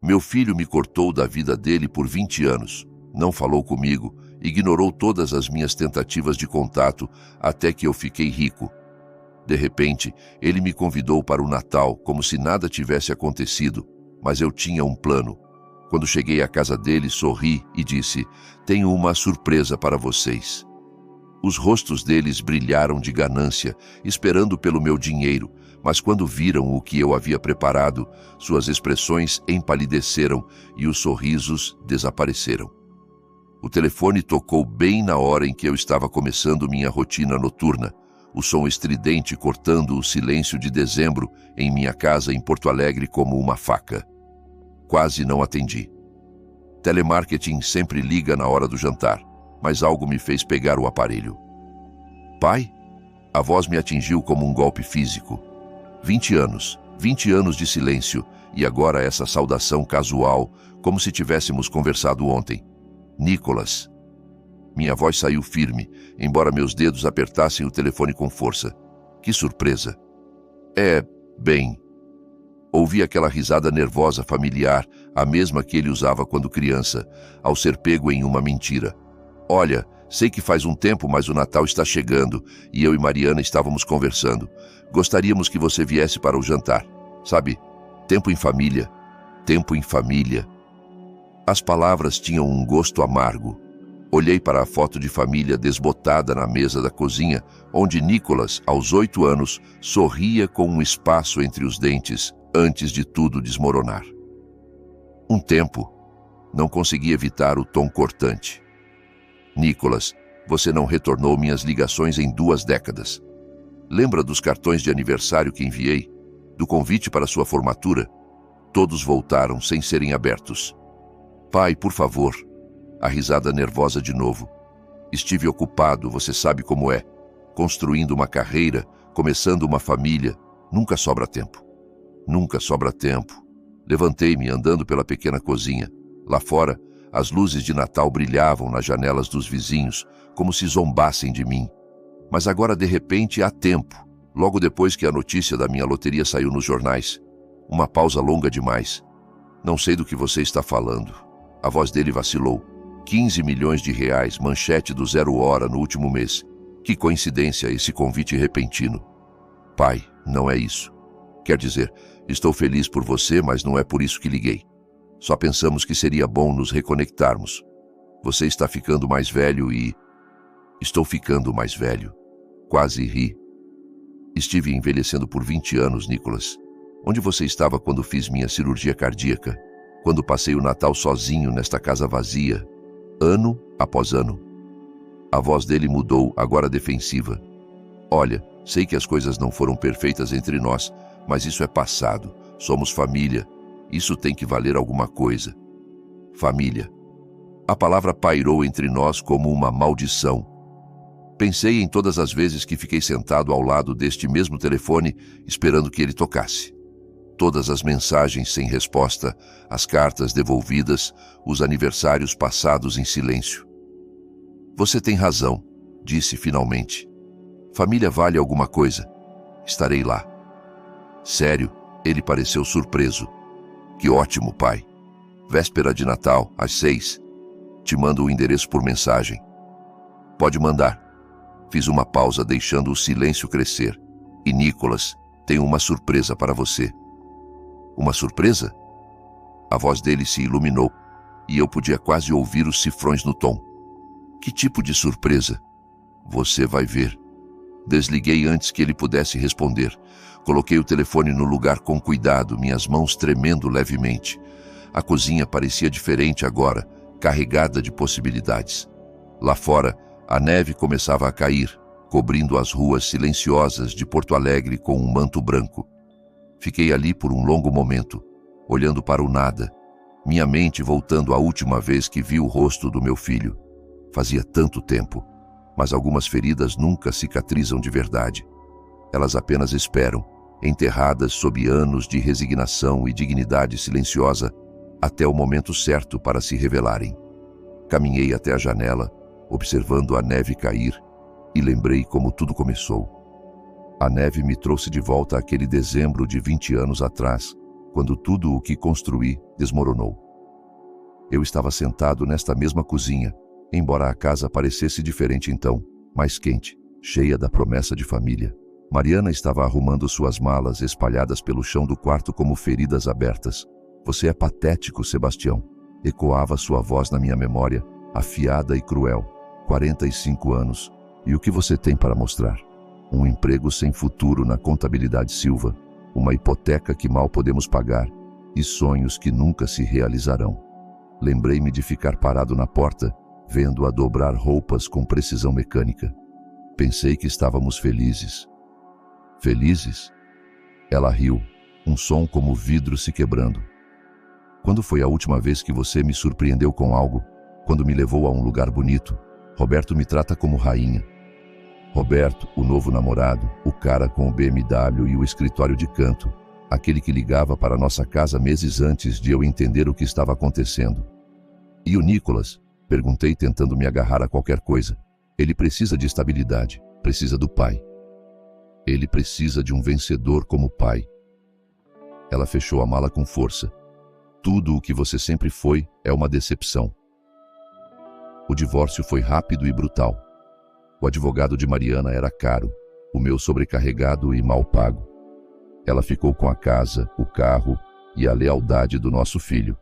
Meu filho me cortou da vida dele por 20 anos. Não falou comigo, ignorou todas as minhas tentativas de contato até que eu fiquei rico. De repente, ele me convidou para o Natal como se nada tivesse acontecido, mas eu tinha um plano. Quando cheguei à casa dele, sorri e disse: "Tenho uma surpresa para vocês." Os rostos deles brilharam de ganância, esperando pelo meu dinheiro, mas quando viram o que eu havia preparado, suas expressões empalideceram e os sorrisos desapareceram. O telefone tocou bem na hora em que eu estava começando minha rotina noturna, o som estridente cortando o silêncio de dezembro em minha casa em Porto Alegre como uma faca. Quase não atendi. Telemarketing sempre liga na hora do jantar, mas algo me fez pegar o aparelho. "Pai?" A voz me atingiu como um golpe físico. 20 anos de silêncio, e agora essa saudação casual, como se tivéssemos conversado ontem. "Nicolas." Minha voz saiu firme, embora meus dedos apertassem o telefone com força. Que surpresa! Bem... Ouvi aquela risada nervosa familiar, a mesma que ele usava quando criança, ao ser pego em uma mentira. "Olha, sei que faz um tempo, mas o Natal está chegando, e eu e Mariana estávamos conversando. Gostaríamos que você viesse para o jantar. Sabe, tempo em família, tempo em família." As palavras tinham um gosto amargo. Olhei para a foto de família desbotada na mesa da cozinha, onde Nicolas, aos 8 anos, sorria com um espaço entre os dentes, antes de tudo desmoronar. Um tempo. Não consegui evitar o tom cortante. "Nicolas, você não retornou minhas ligações em 2 décadas. Lembra dos cartões de aniversário que enviei? Do convite para sua formatura? Todos voltaram sem serem abertos." "Pai, por favor." A risada nervosa de novo. "Estive ocupado, você sabe como é. Construindo uma carreira, começando uma família. Nunca sobra tempo. Nunca sobra tempo." Levantei-me andando pela pequena cozinha. Lá fora, as luzes de Natal brilhavam nas janelas dos vizinhos, como se zombassem de mim. Mas agora, de repente, há tempo. Logo depois que a notícia da minha loteria saiu nos jornais. Uma pausa longa demais. "Não sei do que você está falando." A voz dele vacilou. 15 milhões de reais, manchete do 0 Hora no último mês. Que coincidência esse convite repentino. "Pai, não é isso. Quer dizer, estou feliz por você, mas não é por isso que liguei. Só pensamos que seria bom nos reconectarmos. Você está ficando mais velho e..." "Estou ficando mais velho." Quase ri. "Estive envelhecendo por 20 anos, Nicolas. Onde você estava quando fiz minha cirurgia cardíaca? Quando passei o Natal sozinho nesta casa vazia, ano após ano?" A voz dele mudou, agora defensiva. "Olha, sei que as coisas não foram perfeitas entre nós, mas isso é passado. Somos família. Isso tem que valer alguma coisa." Família. A palavra pairou entre nós como uma maldição. Pensei em todas as vezes que fiquei sentado ao lado deste mesmo telefone, esperando que ele tocasse. Todas as mensagens sem resposta, as cartas devolvidas, os aniversários passados em silêncio. "Você tem razão", disse finalmente. "Família vale alguma coisa. Estarei lá." "Sério?" Ele pareceu surpreso. "Que ótimo, pai. Véspera de Natal, às 6. Te mando o endereço por mensagem." "Pode mandar." Fiz uma pausa, deixando o silêncio crescer. "E Nicolas, tenho uma surpresa para você." "Uma surpresa?" A voz dele se iluminou, e eu podia quase ouvir os cifrões no tom. "Que tipo de surpresa?" "Você vai ver." Desliguei antes que ele pudesse responder. Coloquei o telefone no lugar com cuidado, minhas mãos tremendo levemente. A cozinha parecia diferente agora, carregada de possibilidades. Lá fora, a neve começava a cair, cobrindo as ruas silenciosas de Porto Alegre com um manto branco. Fiquei ali por um longo momento, olhando para o nada, minha mente voltando à última vez que vi o rosto do meu filho. Fazia tanto tempo, mas algumas feridas nunca cicatrizam de verdade. Elas apenas esperam, enterradas sob anos de resignação e dignidade silenciosa, até o momento certo para se revelarem. Caminhei até a janela, observando a neve cair, e lembrei como tudo começou. A neve me trouxe de volta àquele dezembro de 20 anos atrás, quando tudo o que construí desmoronou. Eu estava sentado nesta mesma cozinha, embora a casa parecesse diferente então, mais quente, cheia da promessa de família. Mariana estava arrumando suas malas espalhadas pelo chão do quarto como feridas abertas. "Você é patético, Sebastião", ecoava sua voz na minha memória, afiada e cruel. 45 anos. E o que você tem para mostrar? Um emprego sem futuro na contabilidade Silva, uma hipoteca que mal podemos pagar e sonhos que nunca se realizarão. Lembrei-me de ficar parado na porta, vendo-a dobrar roupas com precisão mecânica. Pensei que estávamos felizes. Felizes? Ela riu, um som como vidro se quebrando. "Quando foi a última vez que você me surpreendeu com algo? Quando me levou a um lugar bonito? Roberto me trata como rainha." Roberto, o novo namorado, o cara com o BMW e o escritório de canto, aquele que ligava para nossa casa meses antes de eu entender o que estava acontecendo. "E o Nicolas?" perguntei, tentando me agarrar a qualquer coisa. "Ele precisa de estabilidade, precisa do pai. Ele precisa de um vencedor como pai." Ela fechou a mala com força. "Tudo o que você sempre foi é uma decepção." O divórcio foi rápido e brutal. O advogado de Mariana era caro, o meu sobrecarregado e mal pago. Ela ficou com a casa, o carro e a lealdade do nosso filho.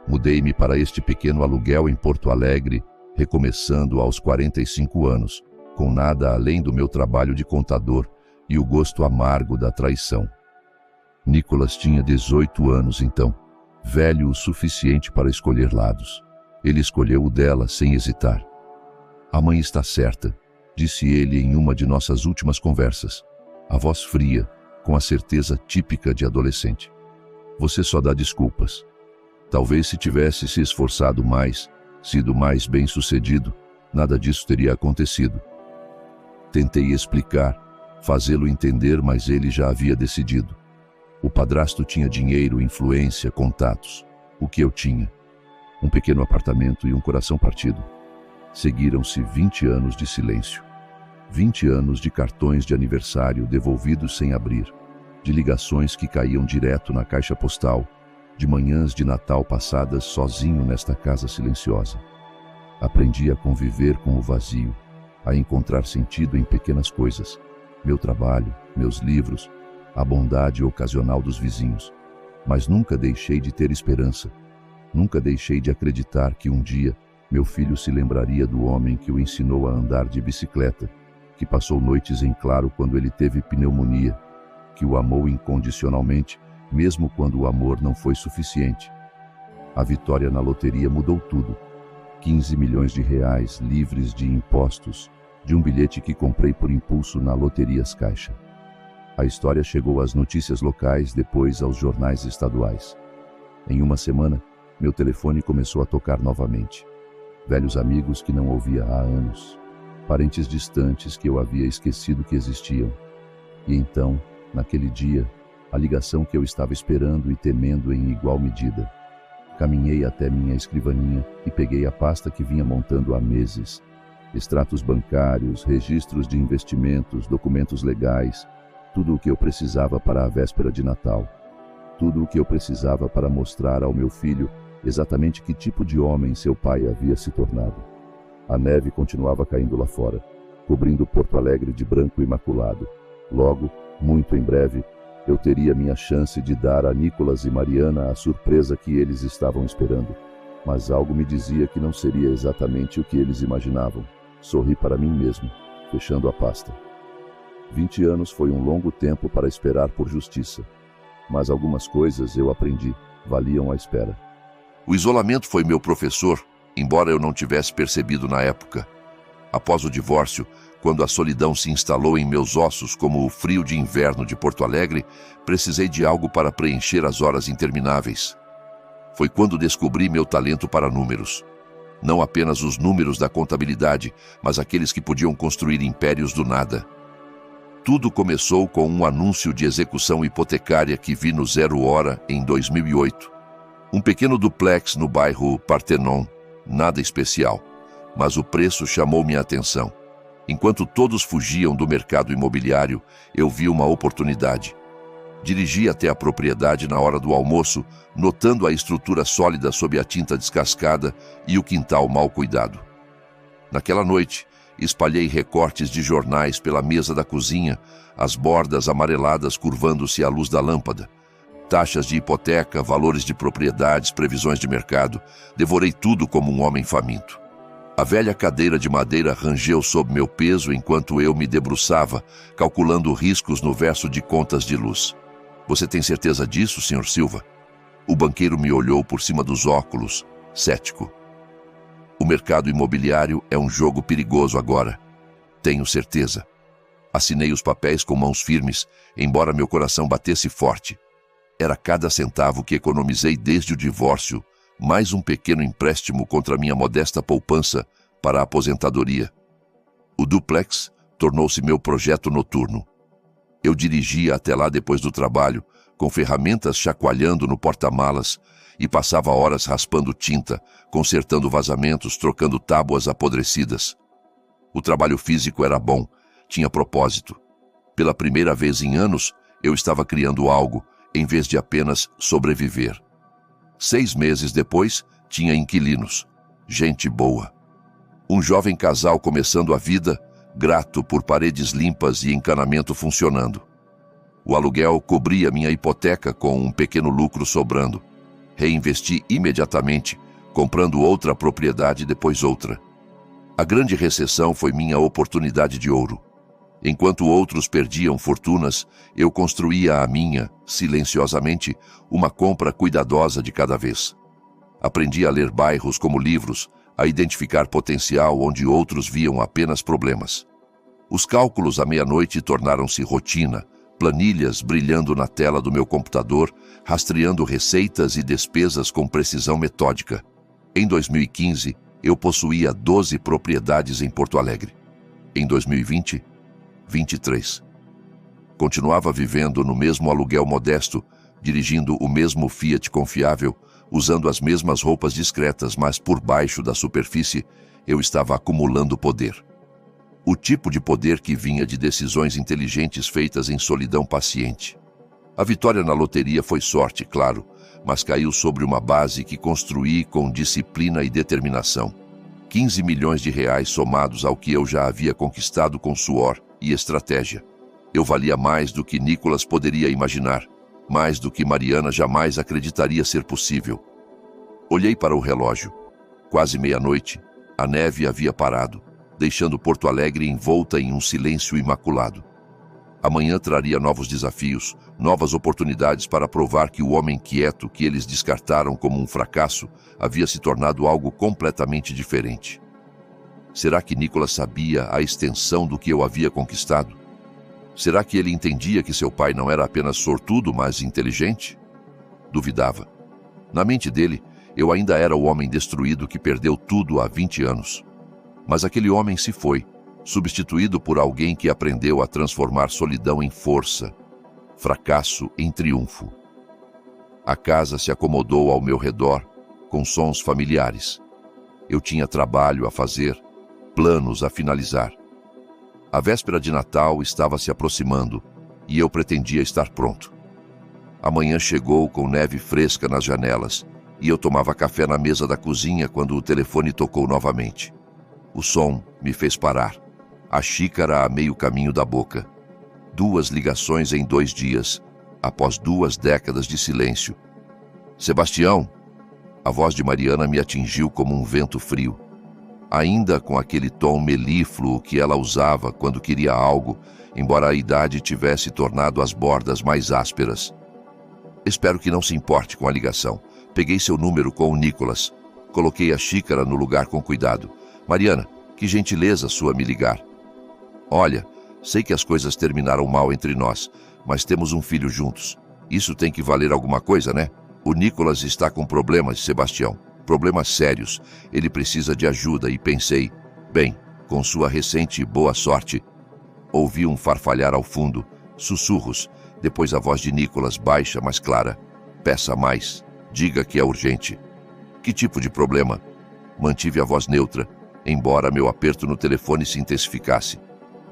Mudei-me para este pequeno aluguel em Porto Alegre, recomeçando aos 45 anos, com nada além do meu trabalho de contador e o gosto amargo da traição. Nicolas tinha 18 anos então, velho o suficiente para escolher lados. Ele escolheu o dela sem hesitar. "A mãe está certa", disse ele em uma de nossas últimas conversas, a voz fria, com a certeza típica de adolescente. "Você só dá desculpas. Talvez se tivesse se esforçado mais, sido mais bem-sucedido, nada disso teria acontecido." Tentei explicar, fazê-lo entender, mas ele já havia decidido. O padrasto tinha dinheiro, influência, contatos. O que eu tinha? Um pequeno apartamento e um coração partido. Seguiram-se 20 anos de silêncio. 20 anos de cartões de aniversário devolvidos sem abrir, de ligações que caíam direto na caixa postal, de manhãs de Natal passadas sozinho nesta casa silenciosa. Aprendi a conviver com o vazio, a encontrar sentido em pequenas coisas. Meu trabalho, meus livros, a bondade ocasional dos vizinhos. Mas nunca deixei de ter esperança. Nunca deixei de acreditar que um dia meu filho se lembraria do homem que o ensinou a andar de bicicleta, que passou noites em claro quando ele teve pneumonia, que o amou incondicionalmente, mesmo quando o amor não foi suficiente. A vitória na loteria mudou tudo. 15 milhões de reais livres de impostos, de um bilhete que comprei por impulso na Loterias Caixa. A história chegou às notícias locais, depois aos jornais estaduais. Em uma semana, meu telefone começou a tocar novamente. Velhos amigos que não ouvia há anos, parentes distantes que eu havia esquecido que existiam. E então, naquele dia, a ligação que eu estava esperando e temendo em igual medida. Caminhei até minha escrivaninha e peguei a pasta que vinha montando há meses. Extratos bancários, registros de investimentos, documentos legais, tudo o que eu precisava para a véspera de Natal. Tudo o que eu precisava para mostrar ao meu filho exatamente que tipo de homem seu pai havia se tornado. A neve continuava caindo lá fora, cobrindo Porto Alegre de branco imaculado. Logo, muito em breve, eu teria minha chance de dar a Nicolas e Mariana a surpresa que eles estavam esperando. Mas algo me dizia que não seria exatamente o que eles imaginavam. Sorri para mim mesmo, fechando a pasta. 20 anos foi um longo tempo para esperar por justiça. Mas algumas coisas eu aprendi, valiam a espera. O isolamento foi meu professor, embora eu não tivesse percebido na época. Após o divórcio, quando a solidão se instalou em meus ossos como o frio de inverno de Porto Alegre, precisei de algo para preencher as horas intermináveis. Foi quando descobri meu talento para números. Não apenas os números da contabilidade, mas aqueles que podiam construir impérios do nada. Tudo começou com um anúncio de execução hipotecária que vi no Zero Hora em 2008. Um pequeno duplex no bairro Partenon, nada especial, mas o preço chamou minha atenção. Enquanto todos fugiam do mercado imobiliário, eu vi uma oportunidade. Dirigi até a propriedade na hora do almoço, notando a estrutura sólida sob a tinta descascada e o quintal mal cuidado. Naquela noite, espalhei recortes de jornais pela mesa da cozinha, as bordas amareladas curvando-se à luz da lâmpada. Taxas de hipoteca, valores de propriedades, previsões de mercado. Devorei tudo como um homem faminto. A velha cadeira de madeira rangeu sob meu peso enquanto eu me debruçava, calculando riscos no verso de contas de luz. Você tem certeza disso, Sr. Silva? O banqueiro me olhou por cima dos óculos, cético. O mercado imobiliário é um jogo perigoso agora. Tenho certeza. Assinei os papéis com mãos firmes, embora meu coração batesse forte. Era cada centavo que economizei desde o divórcio, mais um pequeno empréstimo contra minha modesta poupança para a aposentadoria. O duplex tornou-se meu projeto noturno. Eu dirigia até lá depois do trabalho, com ferramentas chacoalhando no porta-malas, e passava horas raspando tinta, consertando vazamentos, trocando tábuas apodrecidas. O trabalho físico era bom, tinha propósito. Pela primeira vez em anos, eu estava criando algo, em vez de apenas sobreviver. 6 meses depois, tinha inquilinos. Gente boa. Um jovem casal começando a vida, grato por paredes limpas e encanamento funcionando. O aluguel cobria minha hipoteca com um pequeno lucro sobrando. Reinvesti imediatamente, comprando outra propriedade e depois outra. A grande recessão foi minha oportunidade de ouro. Enquanto outros perdiam fortunas, eu construía a minha, silenciosamente, uma compra cuidadosa de cada vez. Aprendi a ler bairros como livros, a identificar potencial onde outros viam apenas problemas. Os cálculos à meia-noite tornaram-se rotina, planilhas brilhando na tela do meu computador, rastreando receitas e despesas com precisão metódica. Em 2015, eu possuía 12 propriedades em Porto Alegre. Em 2020, 23. Continuava vivendo no mesmo aluguel modesto, dirigindo o mesmo Fiat confiável, usando as mesmas roupas discretas, mas por baixo da superfície, eu estava acumulando poder. O tipo de poder que vinha de decisões inteligentes feitas em solidão paciente. A vitória na loteria foi sorte, claro, mas caiu sobre uma base que construí com disciplina e determinação. 15 milhões de reais somados ao que eu já havia conquistado com suor e estratégia. Eu valia mais do que Nicolas poderia imaginar, mais do que Mariana jamais acreditaria ser possível. Olhei para o relógio. Quase meia-noite, a neve havia parado, deixando Porto Alegre envolta em um silêncio imaculado. Amanhã traria novos desafios, novas oportunidades para provar que o homem quieto que eles descartaram como um fracasso havia se tornado algo completamente diferente. Será que Nicolas sabia a extensão do que eu havia conquistado? Será que ele entendia que seu pai não era apenas sortudo, mas inteligente? Duvidava. Na mente dele, eu ainda era o homem destruído que perdeu tudo há 20 anos. Mas aquele homem se foi, substituído por alguém que aprendeu a transformar solidão em força, fracasso em triunfo. A casa se acomodou ao meu redor, com sons familiares. Eu tinha trabalho a fazer, planos a finalizar. A véspera de Natal estava se aproximando e eu pretendia estar pronto. A manhã chegou com neve fresca nas janelas e eu tomava café na mesa da cozinha quando o telefone tocou novamente. O som me fez parar, a xícara a meio caminho da boca. 2 ligações em 2 dias, após 2 décadas de silêncio. Sebastião! A voz de Mariana me atingiu como um vento frio. Ainda com aquele tom melífluo que ela usava quando queria algo, embora a idade tivesse tornado as bordas mais ásperas. Espero que não se importe com a ligação. Peguei seu número com o Nicolas. Coloquei a xícara no lugar com cuidado. Mariana, que gentileza sua me ligar. Olha, sei que as coisas terminaram mal entre nós, mas temos um filho juntos. Isso tem que valer alguma coisa, né? O Nicolas está com problemas, Sebastião. Problemas sérios. Ele precisa de ajuda e pensei, bem, com sua recente boa sorte. Ouvi um farfalhar ao fundo, sussurros, depois a voz de Nicolas baixa, mas clara. Peça mais. Diga que é urgente. Que tipo de problema? Mantive a voz neutra, embora meu aperto no telefone se intensificasse.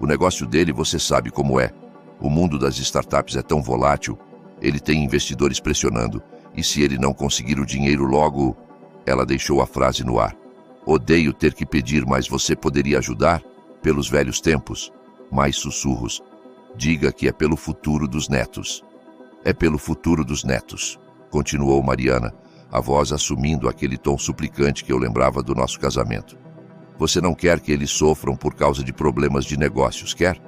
O negócio dele você sabe como é. O mundo das startups é tão volátil. Ele tem investidores pressionando, e se ele não conseguir o dinheiro logo... Ela deixou a frase no ar. Odeio ter que pedir, mas você poderia ajudar? Pelos velhos tempos. Mais sussurros. Diga que é pelo futuro dos netos. É pelo futuro dos netos, continuou Mariana, a voz assumindo aquele tom suplicante que eu lembrava do nosso casamento. Você não quer que eles sofram por causa de problemas de negócios, quer?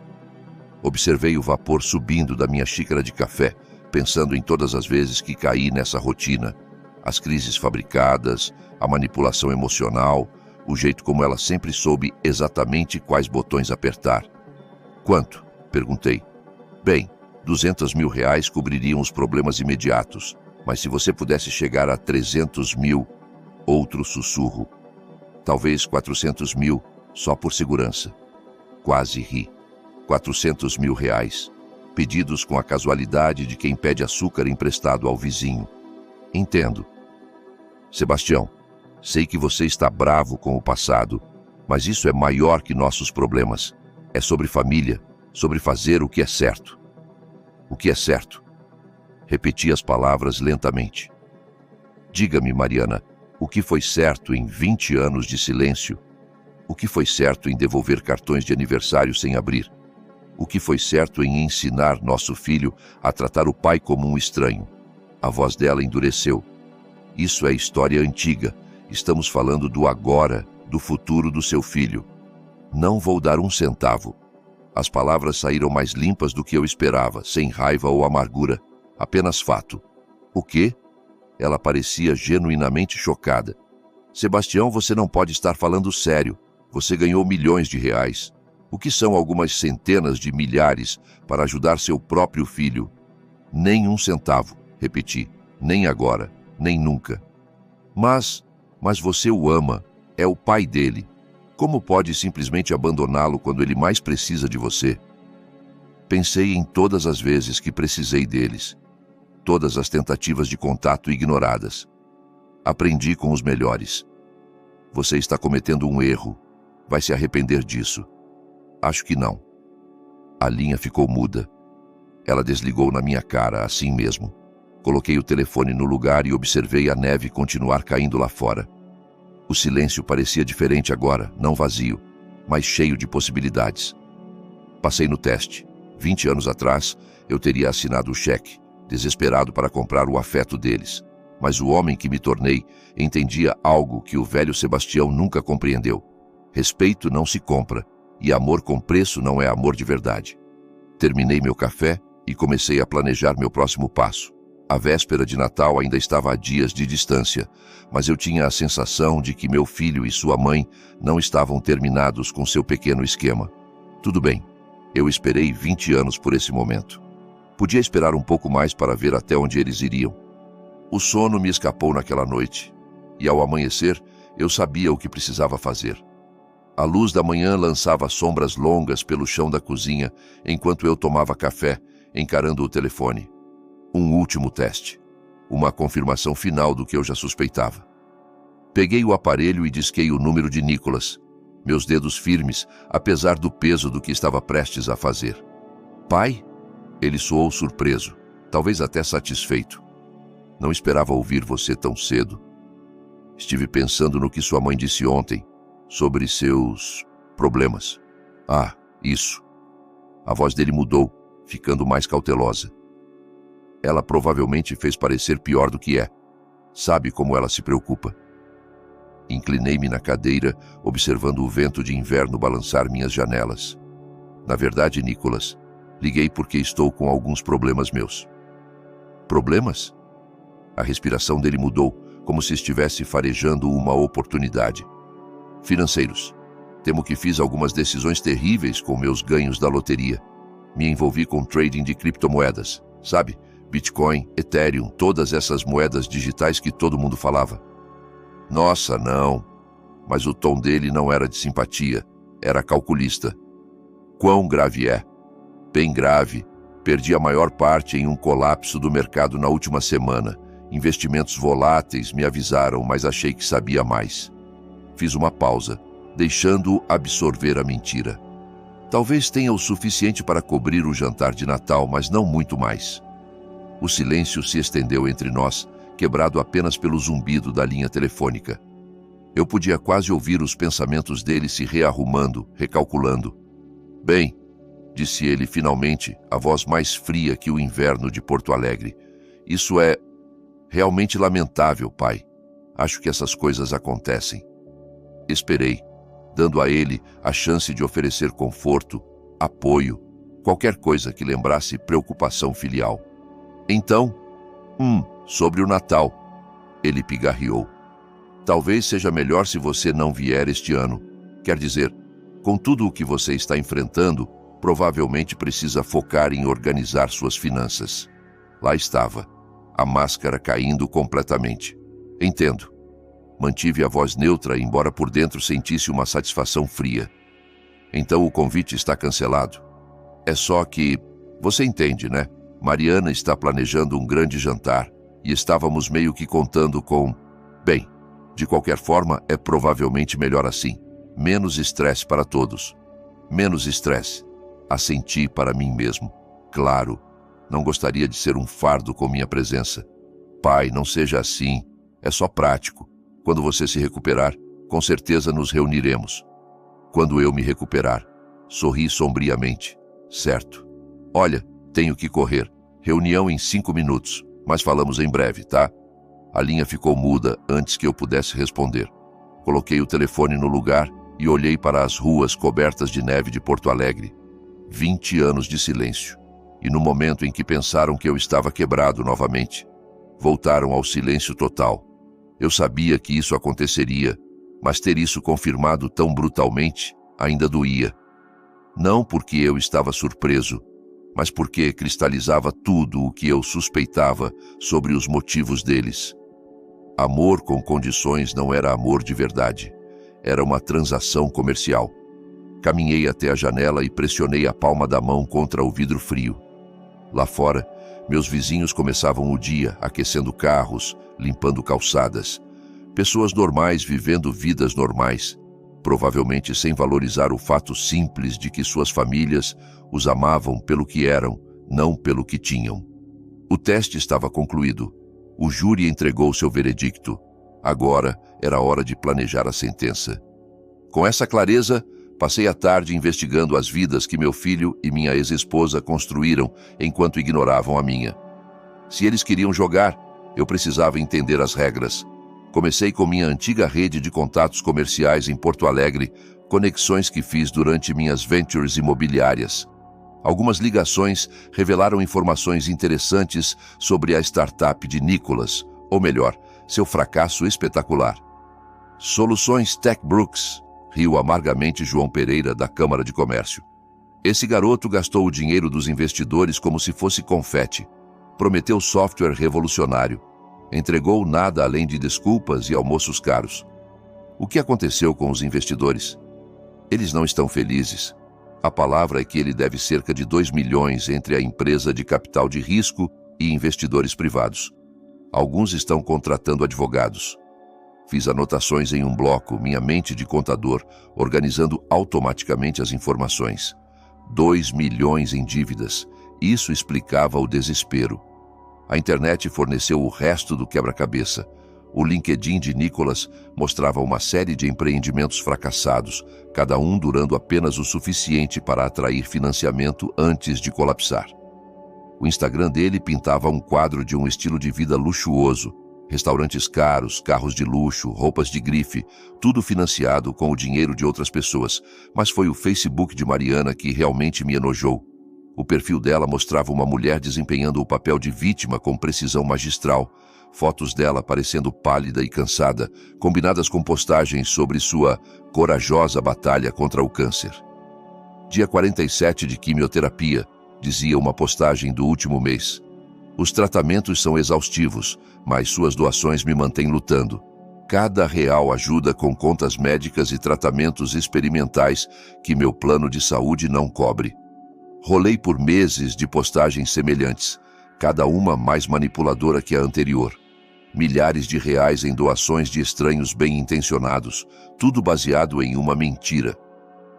Observei o vapor subindo da minha xícara de café, pensando em todas as vezes que caí nessa rotina. As crises fabricadas, a manipulação emocional, o jeito como ela sempre soube exatamente quais botões apertar. Quanto? Perguntei. Bem, 200 mil reais cobririam os problemas imediatos, mas se você pudesse chegar a 300 mil, outro sussurro. Talvez 400 mil, só por segurança. Quase ri. 400 mil reais, pedidos com a casualidade de quem pede açúcar emprestado ao vizinho. Entendo. Sebastião, sei que você está bravo com o passado, mas isso é maior que nossos problemas. É sobre família, sobre fazer o que é certo. O que é certo? Repeti as palavras lentamente. Diga-me, Mariana, o que foi certo em 20 anos de silêncio? O que foi certo em devolver cartões de aniversário sem abrir? O que foi certo em ensinar nosso filho a tratar o pai como um estranho? A voz dela endureceu. Isso é história antiga. Estamos falando do agora, do futuro do seu filho. Não vou dar um centavo. As palavras saíram mais limpas do que eu esperava, sem raiva ou amargura. Apenas fato. O quê? Ela parecia genuinamente chocada. Sebastião, você não pode estar falando sério. Você ganhou milhões de reais. O que são algumas centenas de milhares para ajudar seu próprio filho? Nem um centavo, repeti. Nem agora, nem nunca. Mas você o ama. É o pai dele. Como pode simplesmente abandoná-lo quando ele mais precisa de você? Pensei em todas as vezes que precisei deles. Todas as tentativas de contato ignoradas. Aprendi com os melhores. Você está cometendo um erro. Vai se arrepender disso. Acho que não. A linha ficou muda. Ela desligou na minha cara, assim mesmo. Coloquei o telefone no lugar e observei a neve continuar caindo lá fora. O silêncio parecia diferente agora, não vazio, mas cheio de possibilidades. Passei no teste. 20 anos atrás, eu teria assinado o cheque, desesperado para comprar o afeto deles. Mas o homem que me tornei entendia algo que o velho Sebastião nunca compreendeu. Respeito não se compra, e amor com preço não é amor de verdade. Terminei meu café e comecei a planejar meu próximo passo. A véspera de Natal ainda estava a dias de distância, mas eu tinha a sensação de que meu filho e sua mãe não estavam terminados com seu pequeno esquema. Tudo bem, eu esperei 20 anos por esse momento. Podia esperar um pouco mais para ver até onde eles iriam. O sono me escapou naquela noite, e ao amanhecer eu sabia o que precisava fazer. A luz da manhã lançava sombras longas pelo chão da cozinha enquanto eu tomava café, encarando o telefone. Um último teste. Uma confirmação final do que eu já suspeitava. Peguei o aparelho e disquei o número de Nicholas. Meus dedos firmes, apesar do peso do que estava prestes a fazer. Pai? Ele soou surpreso, talvez até satisfeito. Não esperava ouvir você tão cedo. Estive pensando no que sua mãe disse ontem, sobre seus problemas. Ah, isso. A voz dele mudou, ficando mais cautelosa. Ela provavelmente fez parecer pior do que é. Sabe como ela se preocupa. Inclinei-me na cadeira, observando o vento de inverno balançar minhas janelas. Na verdade, Nicholas, liguei porque estou com alguns problemas meus. Problemas? A respiração dele mudou, como se estivesse farejando uma oportunidade. Financeiros. Temo que fiz algumas decisões terríveis com meus ganhos da loteria. Me envolvi com trading de criptomoedas, sabe? Bitcoin, Ethereum, todas essas moedas digitais que todo mundo falava. Nossa, não. Mas o tom dele não era de simpatia, era calculista. Quão grave é? Bem grave. Perdi a maior parte em um colapso do mercado na última semana. Investimentos voláteis me avisaram, mas achei que sabia mais. Fiz uma pausa, deixando-o absorver a mentira. Talvez tenha o suficiente para cobrir o jantar de Natal, mas não muito mais. O silêncio se estendeu entre nós, quebrado apenas pelo zumbido da linha telefônica. Eu podia quase ouvir os pensamentos dele se rearrumando, recalculando. Bem, disse ele finalmente, a voz mais fria que o inverno de Porto Alegre. Isso é realmente lamentável, pai. Acho que essas coisas acontecem. Esperei, dando a ele a chance de oferecer conforto, apoio, qualquer coisa que lembrasse preocupação filial. Então, sobre o Natal, ele pigarreou. Talvez seja melhor se você não vier este ano. Quer dizer, com tudo o que você está enfrentando, provavelmente precisa focar em organizar suas finanças. Lá estava, a máscara caindo completamente. Entendo. Mantive a voz neutra, embora por dentro sentisse uma satisfação fria. Então o convite está cancelado. É só que... Você entende, né? Mariana está planejando um grande jantar e estávamos meio que contando com... Bem, de qualquer forma, é provavelmente melhor assim. Menos estresse para todos. Menos estresse. Assenti para mim mesmo. Claro, não gostaria de ser um fardo com minha presença. Pai, não seja assim. É só prático. Quando você se recuperar, com certeza nos reuniremos. Quando eu me recuperar, sorri sombriamente. Certo. Olha, tenho que correr. Reunião em 5 minutos, mas falamos em breve, tá? A linha ficou muda antes que eu pudesse responder. Coloquei o telefone no lugar e olhei para as ruas cobertas de neve de Porto Alegre. 20 anos de silêncio. E no momento em que pensaram que eu estava quebrado novamente, voltaram ao silêncio total. Eu sabia que isso aconteceria, mas ter isso confirmado tão brutalmente ainda doía. Não porque eu estava surpreso, mas porque cristalizava tudo o que eu suspeitava sobre os motivos deles. Amor com condições não era amor de verdade. Era uma transação comercial. Caminhei até a janela e pressionei a palma da mão contra o vidro frio. Lá fora, meus vizinhos começavam o dia aquecendo carros, limpando calçadas. Pessoas normais vivendo vidas normais, provavelmente sem valorizar o fato simples de que suas famílias os amavam pelo que eram, não pelo que tinham. O teste estava concluído. O júri entregou seu veredicto. Agora era hora de planejar a sentença. Com essa clareza, passei a tarde investigando as vidas que meu filho e minha ex-esposa construíram enquanto ignoravam a minha. Se eles queriam jogar, eu precisava entender as regras. Comecei com minha antiga rede de contatos comerciais em Porto Alegre, conexões que fiz durante minhas ventures imobiliárias. Algumas ligações revelaram informações interessantes sobre a startup de Nicholas, ou melhor, seu fracasso espetacular. Soluções Tech Brooks, riu amargamente João Pereira, da Câmara de Comércio. Esse garoto gastou o dinheiro dos investidores como se fosse confete. Prometeu software revolucionário. Entregou nada além de desculpas e almoços caros. O que aconteceu com os investidores? Eles não estão felizes. A palavra é que ele deve cerca de 2 milhões entre a empresa de capital de risco e investidores privados. Alguns estão contratando advogados. Fiz anotações em um bloco, minha mente de contador, organizando automaticamente as informações. 2 milhões em dívidas. Isso explicava o desespero. A internet forneceu o resto do quebra-cabeça. O LinkedIn de Nicholas mostrava uma série de empreendimentos fracassados, cada um durando apenas o suficiente para atrair financiamento antes de colapsar. O Instagram dele pintava um quadro de um estilo de vida luxuoso, restaurantes caros, carros de luxo, roupas de grife, tudo financiado com o dinheiro de outras pessoas, mas foi o Facebook de Mariana que realmente me enojou. O perfil dela mostrava uma mulher desempenhando o papel de vítima com precisão magistral, fotos dela parecendo pálida e cansada, combinadas com postagens sobre sua corajosa batalha contra o câncer. Dia 47 de quimioterapia, dizia uma postagem do último mês. Os tratamentos são exaustivos, mas suas doações me mantêm lutando. Cada real ajuda com contas médicas e tratamentos experimentais que meu plano de saúde não cobre. Rolei por meses de postagens semelhantes, cada uma mais manipuladora que a anterior. Milhares de reais em doações de estranhos bem-intencionados, tudo baseado em uma mentira.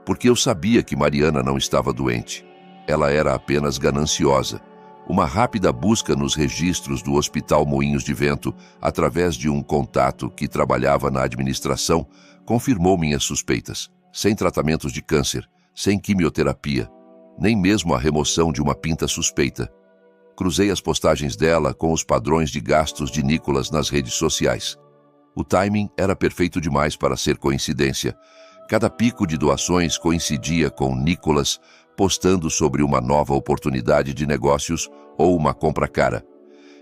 Porque eu sabia que Mariana não estava doente. Ela era apenas gananciosa. Uma rápida busca nos registros do Hospital Moinhos de Vento, através de um contato que trabalhava na administração, confirmou minhas suspeitas. Sem tratamentos de câncer, sem quimioterapia, nem mesmo a remoção de uma pinta suspeita. Cruzei as postagens dela com os padrões de gastos de Nicholas nas redes sociais. O timing era perfeito demais para ser coincidência. Cada pico de doações coincidia com Nicholas postando sobre uma nova oportunidade de negócios ou uma compra cara.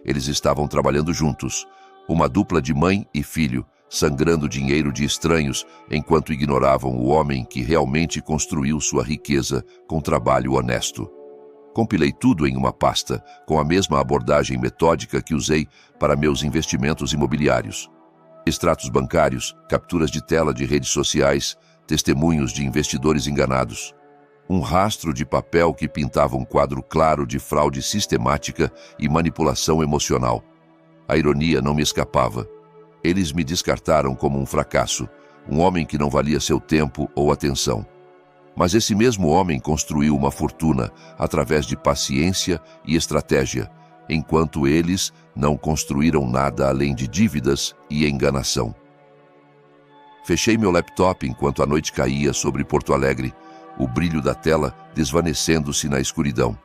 Eles estavam trabalhando juntos, uma dupla de mãe e filho, sangrando dinheiro de estranhos enquanto ignoravam o homem que realmente construiu sua riqueza com trabalho honesto. Compilei tudo em uma pasta, com a mesma abordagem metódica que usei para meus investimentos imobiliários. Extratos bancários, capturas de tela de redes sociais, testemunhos de investidores enganados. Um rastro de papel que pintava um quadro claro de fraude sistemática e manipulação emocional. A ironia não me escapava. Eles me descartaram como um fracasso, um homem que não valia seu tempo ou atenção. Mas esse mesmo homem construiu uma fortuna através de paciência e estratégia, enquanto eles não construíram nada além de dívidas e enganação. Fechei meu laptop enquanto a noite caía sobre Porto Alegre, o brilho da tela desvanecendo-se na escuridão.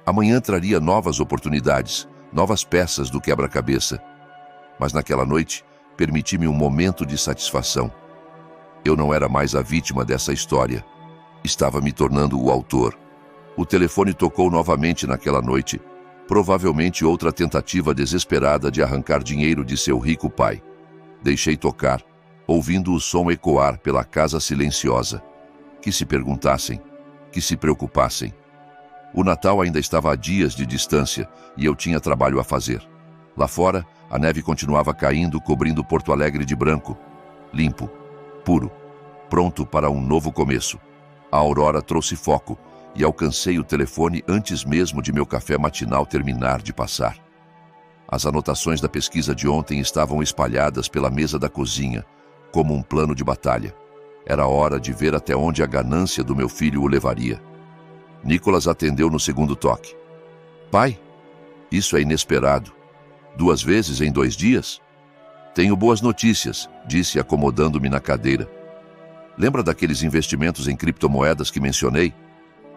Amanhã traria novas oportunidades, novas peças do quebra-cabeça. Mas naquela noite, permiti-me um momento de satisfação. Eu não era mais a vítima dessa história. Estava me tornando o autor. O telefone tocou novamente naquela noite, provavelmente outra tentativa desesperada de arrancar dinheiro de seu rico pai. Deixei tocar, ouvindo o som ecoar pela casa silenciosa. Que se perguntassem, que se preocupassem. O Natal ainda estava a dias de distância e eu tinha trabalho a fazer. Lá fora, a neve continuava caindo, cobrindo Porto Alegre de branco, limpo, puro, pronto para um novo começo. A aurora trouxe foco e alcancei o telefone antes mesmo de meu café matinal terminar de passar. As anotações da pesquisa de ontem estavam espalhadas pela mesa da cozinha, como um plano de batalha. Era hora de ver até onde a ganância do meu filho o levaria. Nicholas atendeu no segundo toque. Pai, isso é inesperado. 2 vezes em 2 dias? Tenho boas notícias, disse acomodando-me na cadeira. Lembra daqueles investimentos em criptomoedas que mencionei?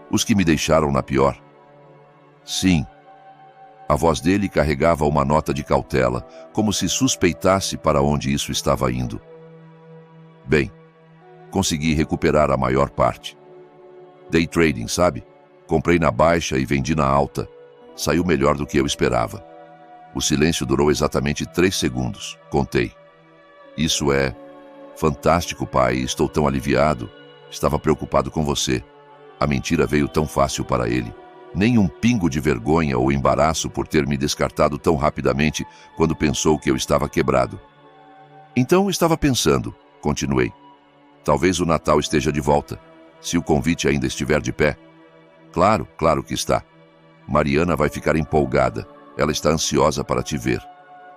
Os que me deixaram na pior? Sim. A voz dele carregava uma nota de cautela, como se suspeitasse para onde isso estava indo. Bem, consegui recuperar a maior parte. Day trading, sabe? Comprei na baixa e vendi na alta. Saiu melhor do que eu esperava. O silêncio durou exatamente 3 segundos. Contei. Isso é fantástico, pai. Estou tão aliviado. Estava preocupado com você. A mentira veio tão fácil para ele. Nem um pingo de vergonha ou embaraço por ter me descartado tão rapidamente quando pensou que eu estava quebrado. Então estava pensando, continuei. Talvez o Natal esteja de volta, se o convite ainda estiver de pé. Claro, claro que está. Mariana vai ficar empolgada. Ela está ansiosa para te ver.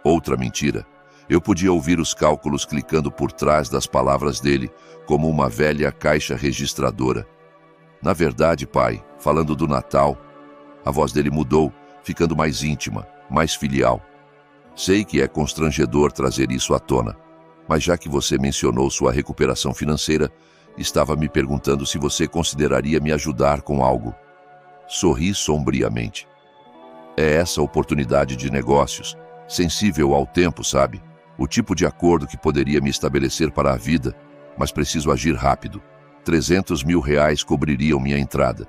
Outra mentira. Eu podia ouvir os cálculos clicando por trás das palavras dele, como uma velha caixa registradora. Na verdade, pai, falando do Natal, a voz dele mudou, ficando mais íntima, mais filial. Sei que é constrangedor trazer isso à tona. Mas já que você mencionou sua recuperação financeira, estava me perguntando se você consideraria me ajudar com algo. Sorri sombriamente. É essa oportunidade de negócios, sensível ao tempo, sabe? O tipo de acordo que poderia me estabelecer para a vida, mas preciso agir rápido. 300 mil reais cobririam minha entrada.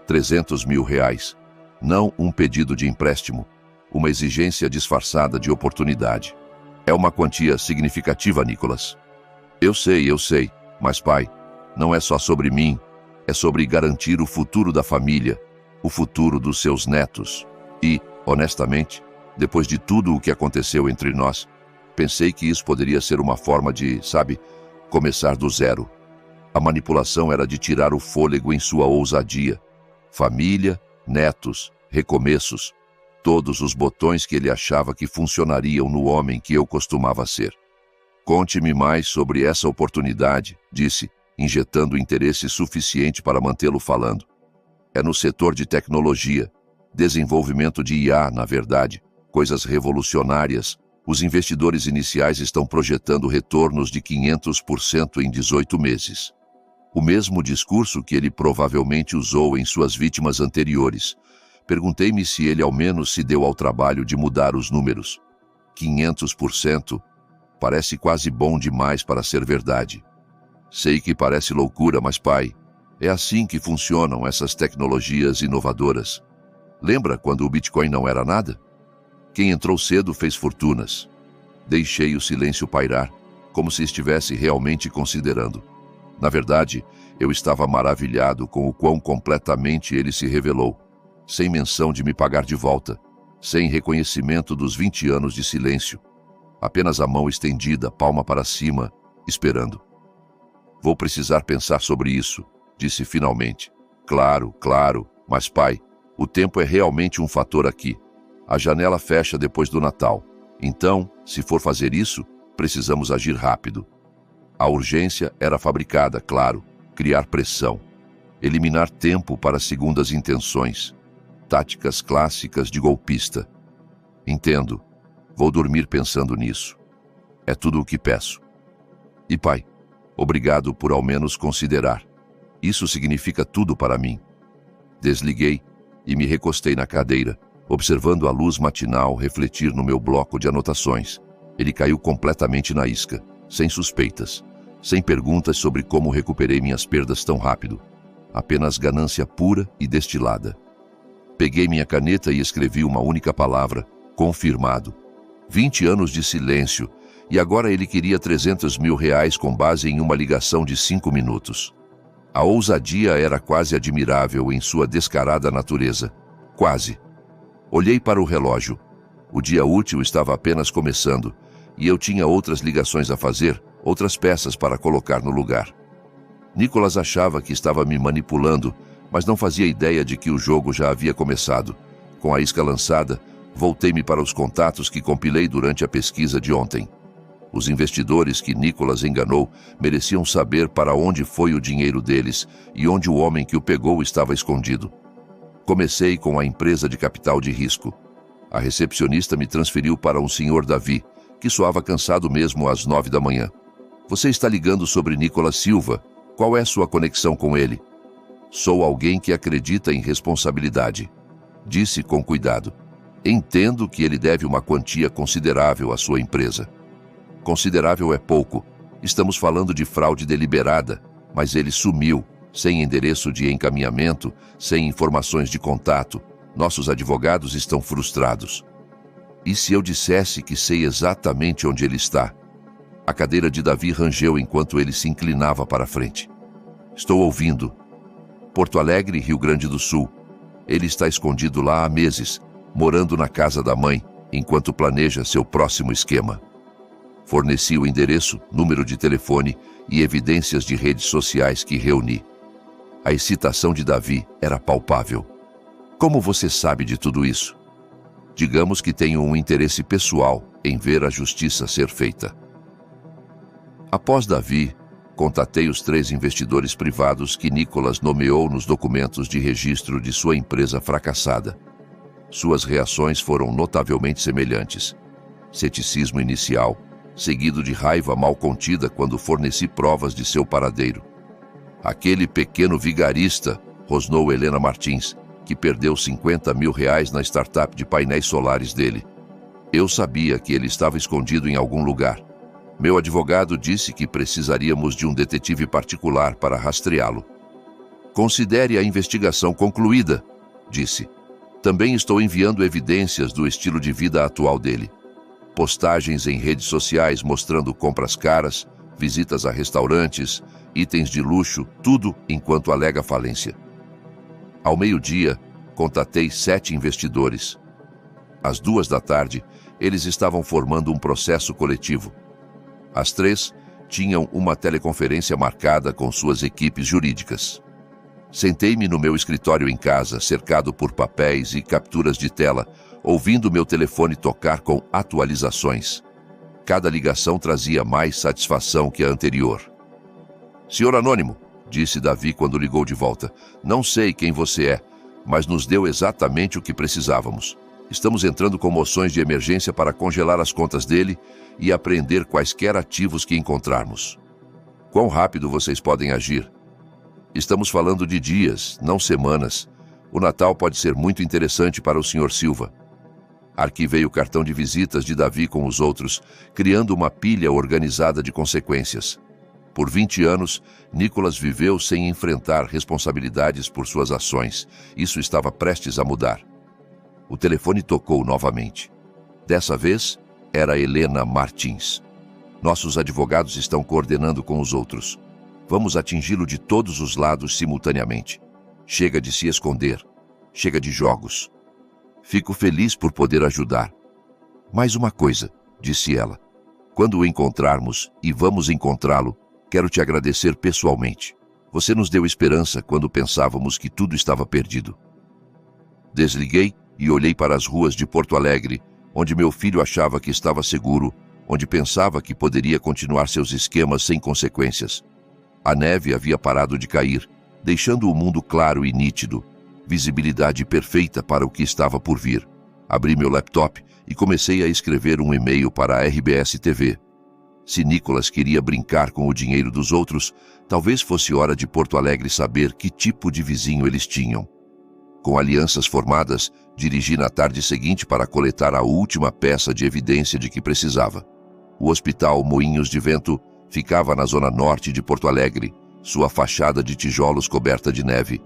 300 mil reais. Não um pedido de empréstimo, uma exigência disfarçada de oportunidade. É uma quantia significativa, Nicholas. Eu sei, mas pai, não é só sobre mim, é sobre garantir o futuro da família, o futuro dos seus netos. E, honestamente, depois de tudo o que aconteceu entre nós, pensei que isso poderia ser uma forma de, sabe, começar do zero. A manipulação era de tirar o fôlego em sua ousadia. Família, netos, recomeços. Todos os botões que ele achava que funcionariam no homem que eu costumava ser. Conte-me mais sobre essa oportunidade, disse, injetando interesse suficiente para mantê-lo falando. É no setor de tecnologia. Desenvolvimento de IA, na verdade, coisas revolucionárias. Os investidores iniciais estão projetando retornos de 500% em 18 meses. O mesmo discurso que ele provavelmente usou em suas vítimas anteriores. Perguntei-me se ele ao menos se deu ao trabalho de mudar os números. 500%? Parece quase bom demais para ser verdade. Sei que parece loucura, mas pai, é assim que funcionam essas tecnologias inovadoras. Lembra quando o Bitcoin não era nada? Quem entrou cedo fez fortunas. Deixei o silêncio pairar, como se estivesse realmente considerando. Na verdade, eu estava maravilhado com o quão completamente ele se revelou, sem menção de me pagar de volta, sem reconhecimento dos 20 anos de silêncio, apenas a mão estendida, palma para cima, esperando. Vou precisar pensar sobre isso, disse finalmente. Claro, mas pai, o tempo é realmente um fator aqui. A janela fecha depois do Natal. Então, se for fazer isso, precisamos agir rápido. A urgência era fabricada, claro, criar pressão, eliminar tempo para segundas intenções, táticas clássicas de golpista. Entendo. Vou dormir pensando nisso. É tudo o que peço. E pai, obrigado por ao menos considerar. Isso significa tudo para mim. Desliguei e me recostei na cadeira, observando a luz matinal refletir no meu bloco de anotações. Ele caiu completamente na isca, sem suspeitas, sem perguntas sobre como recuperei minhas perdas tão rápido. Apenas ganância pura e destilada. Peguei minha caneta e escrevi uma única palavra: confirmado. 20 anos de silêncio, e agora ele queria R$300 mil com base em uma ligação de 5 minutos. A ousadia era quase admirável em sua descarada natureza. Quase. Olhei para o relógio. O dia útil estava apenas começando, e eu tinha outras ligações a fazer, outras peças para colocar no lugar. Nicholas achava que estava me manipulando, mas não fazia ideia de que o jogo já havia começado. Com a isca lançada, voltei-me para os contatos que compilei durante a pesquisa de ontem. Os investidores que Nicholas enganou mereciam saber para onde foi o dinheiro deles e onde o homem que o pegou estava escondido. Comecei com a empresa de capital de risco. A recepcionista me transferiu para um senhor Davi, que soava cansado mesmo às 9 da manhã. Você está ligando sobre Nicholas Silva. Qual é sua conexão com ele? Sou alguém que acredita em responsabilidade. Disse com cuidado. Entendo que ele deve uma quantia considerável à sua empresa. Considerável é pouco. Estamos falando de fraude deliberada, mas ele sumiu, sem endereço de encaminhamento, sem informações de contato. Nossos advogados estão frustrados. E se eu dissesse que sei exatamente onde ele está? A cadeira de Davi rangeu enquanto ele se inclinava para a frente. Estou ouvindo. Porto Alegre, Rio Grande do Sul. Ele está escondido lá há meses, morando na casa da mãe, enquanto planeja seu próximo esquema. Forneci o endereço, número de telefone e evidências de redes sociais que reuni. A excitação de Davi era palpável. Como você sabe de tudo isso? Digamos que tenho um interesse pessoal em ver a justiça ser feita. Após Davi, contatei os 3 investidores privados que Nicholas nomeou nos documentos de registro de sua empresa fracassada. Suas reações foram notavelmente semelhantes. Ceticismo inicial, seguido de raiva mal contida quando forneci provas de seu paradeiro. Aquele pequeno vigarista, rosnou Helena Martins, que perdeu R$50 mil na startup de painéis solares dele. Eu sabia que ele estava escondido em algum lugar. Meu advogado disse que precisaríamos de um detetive particular para rastreá-lo. Considere a investigação concluída, disse. Também estou enviando evidências do estilo de vida atual dele. Postagens em redes sociais mostrando compras caras, visitas a restaurantes, itens de luxo, tudo enquanto alega falência. Ao meio-dia, contatei 7 investidores. Às 2 da tarde, eles estavam formando um processo coletivo. Às 3, tinham uma teleconferência marcada com suas equipes jurídicas. Sentei-me no meu escritório em casa, cercado por papéis e capturas de tela, ouvindo meu telefone tocar com atualizações. Cada ligação trazia mais satisfação que a anterior. Senhor Anônimo, disse Davi quando ligou de volta, não sei quem você é, mas nos deu exatamente o que precisávamos. Estamos entrando com moções de emergência para congelar as contas dele e apreender quaisquer ativos que encontrarmos. Quão rápido vocês podem agir? Estamos falando de dias, não semanas. O Natal pode ser muito interessante para o Sr. Silva. Arquivei o cartão de visitas de Davi com os outros, criando uma pilha organizada de consequências. Por 20 anos, Nicholas viveu sem enfrentar responsabilidades por suas ações. Isso estava prestes a mudar. O telefone tocou novamente. Dessa vez, era Helena Martins. Nossos advogados estão coordenando com os outros. Vamos atingi-lo de todos os lados simultaneamente. Chega de se esconder. Chega de jogos. Fico feliz por poder ajudar. Mais uma coisa, disse ela. Quando o encontrarmos, e vamos encontrá-lo, quero te agradecer pessoalmente. Você nos deu esperança quando pensávamos que tudo estava perdido. Desliguei e olhei para as ruas de Porto Alegre, onde meu filho achava que estava seguro, onde pensava que poderia continuar seus esquemas sem consequências. A neve havia parado de cair, deixando o mundo claro e nítido, visibilidade perfeita para o que estava por vir. Abri meu laptop e comecei a escrever um e-mail para a RBS TV. Se Nicholas queria brincar com o dinheiro dos outros, talvez fosse hora de Porto Alegre saber que tipo de vizinho eles tinham. Com alianças formadas, dirigi na tarde seguinte para coletar a última peça de evidência de que precisava. O Hospital Moinhos de Vento ficava na zona norte de Porto Alegre, sua fachada de tijolos coberta de neve,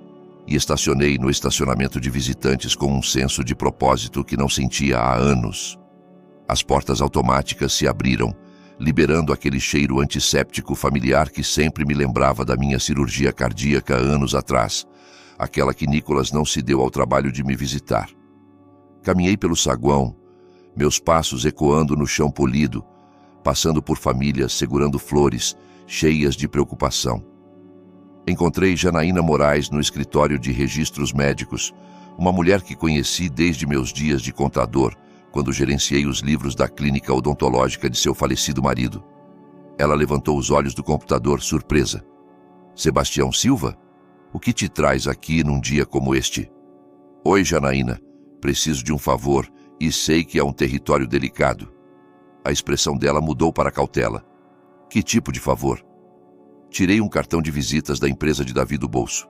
e estacionei no estacionamento de visitantes com um senso de propósito que não sentia há anos. As portas automáticas se abriram, liberando aquele cheiro antisséptico familiar que sempre me lembrava da minha cirurgia cardíaca anos atrás, aquela que Nicholas não se deu ao trabalho de me visitar. Caminhei pelo saguão, meus passos ecoando no chão polido, passando por famílias segurando flores, cheias de preocupação. Encontrei Janaína Moraes no escritório de registros médicos, uma mulher que conheci desde meus dias de contador, quando gerenciei os livros da clínica odontológica de seu falecido marido. Ela levantou os olhos do computador, surpresa. Sebastião Silva? O que te traz aqui num dia como este? Oi, Janaína. Preciso de um favor e sei que é um território delicado. A expressão dela mudou para cautela. Que tipo de favor? Tirei um cartão de visitas da empresa de Davi do bolso.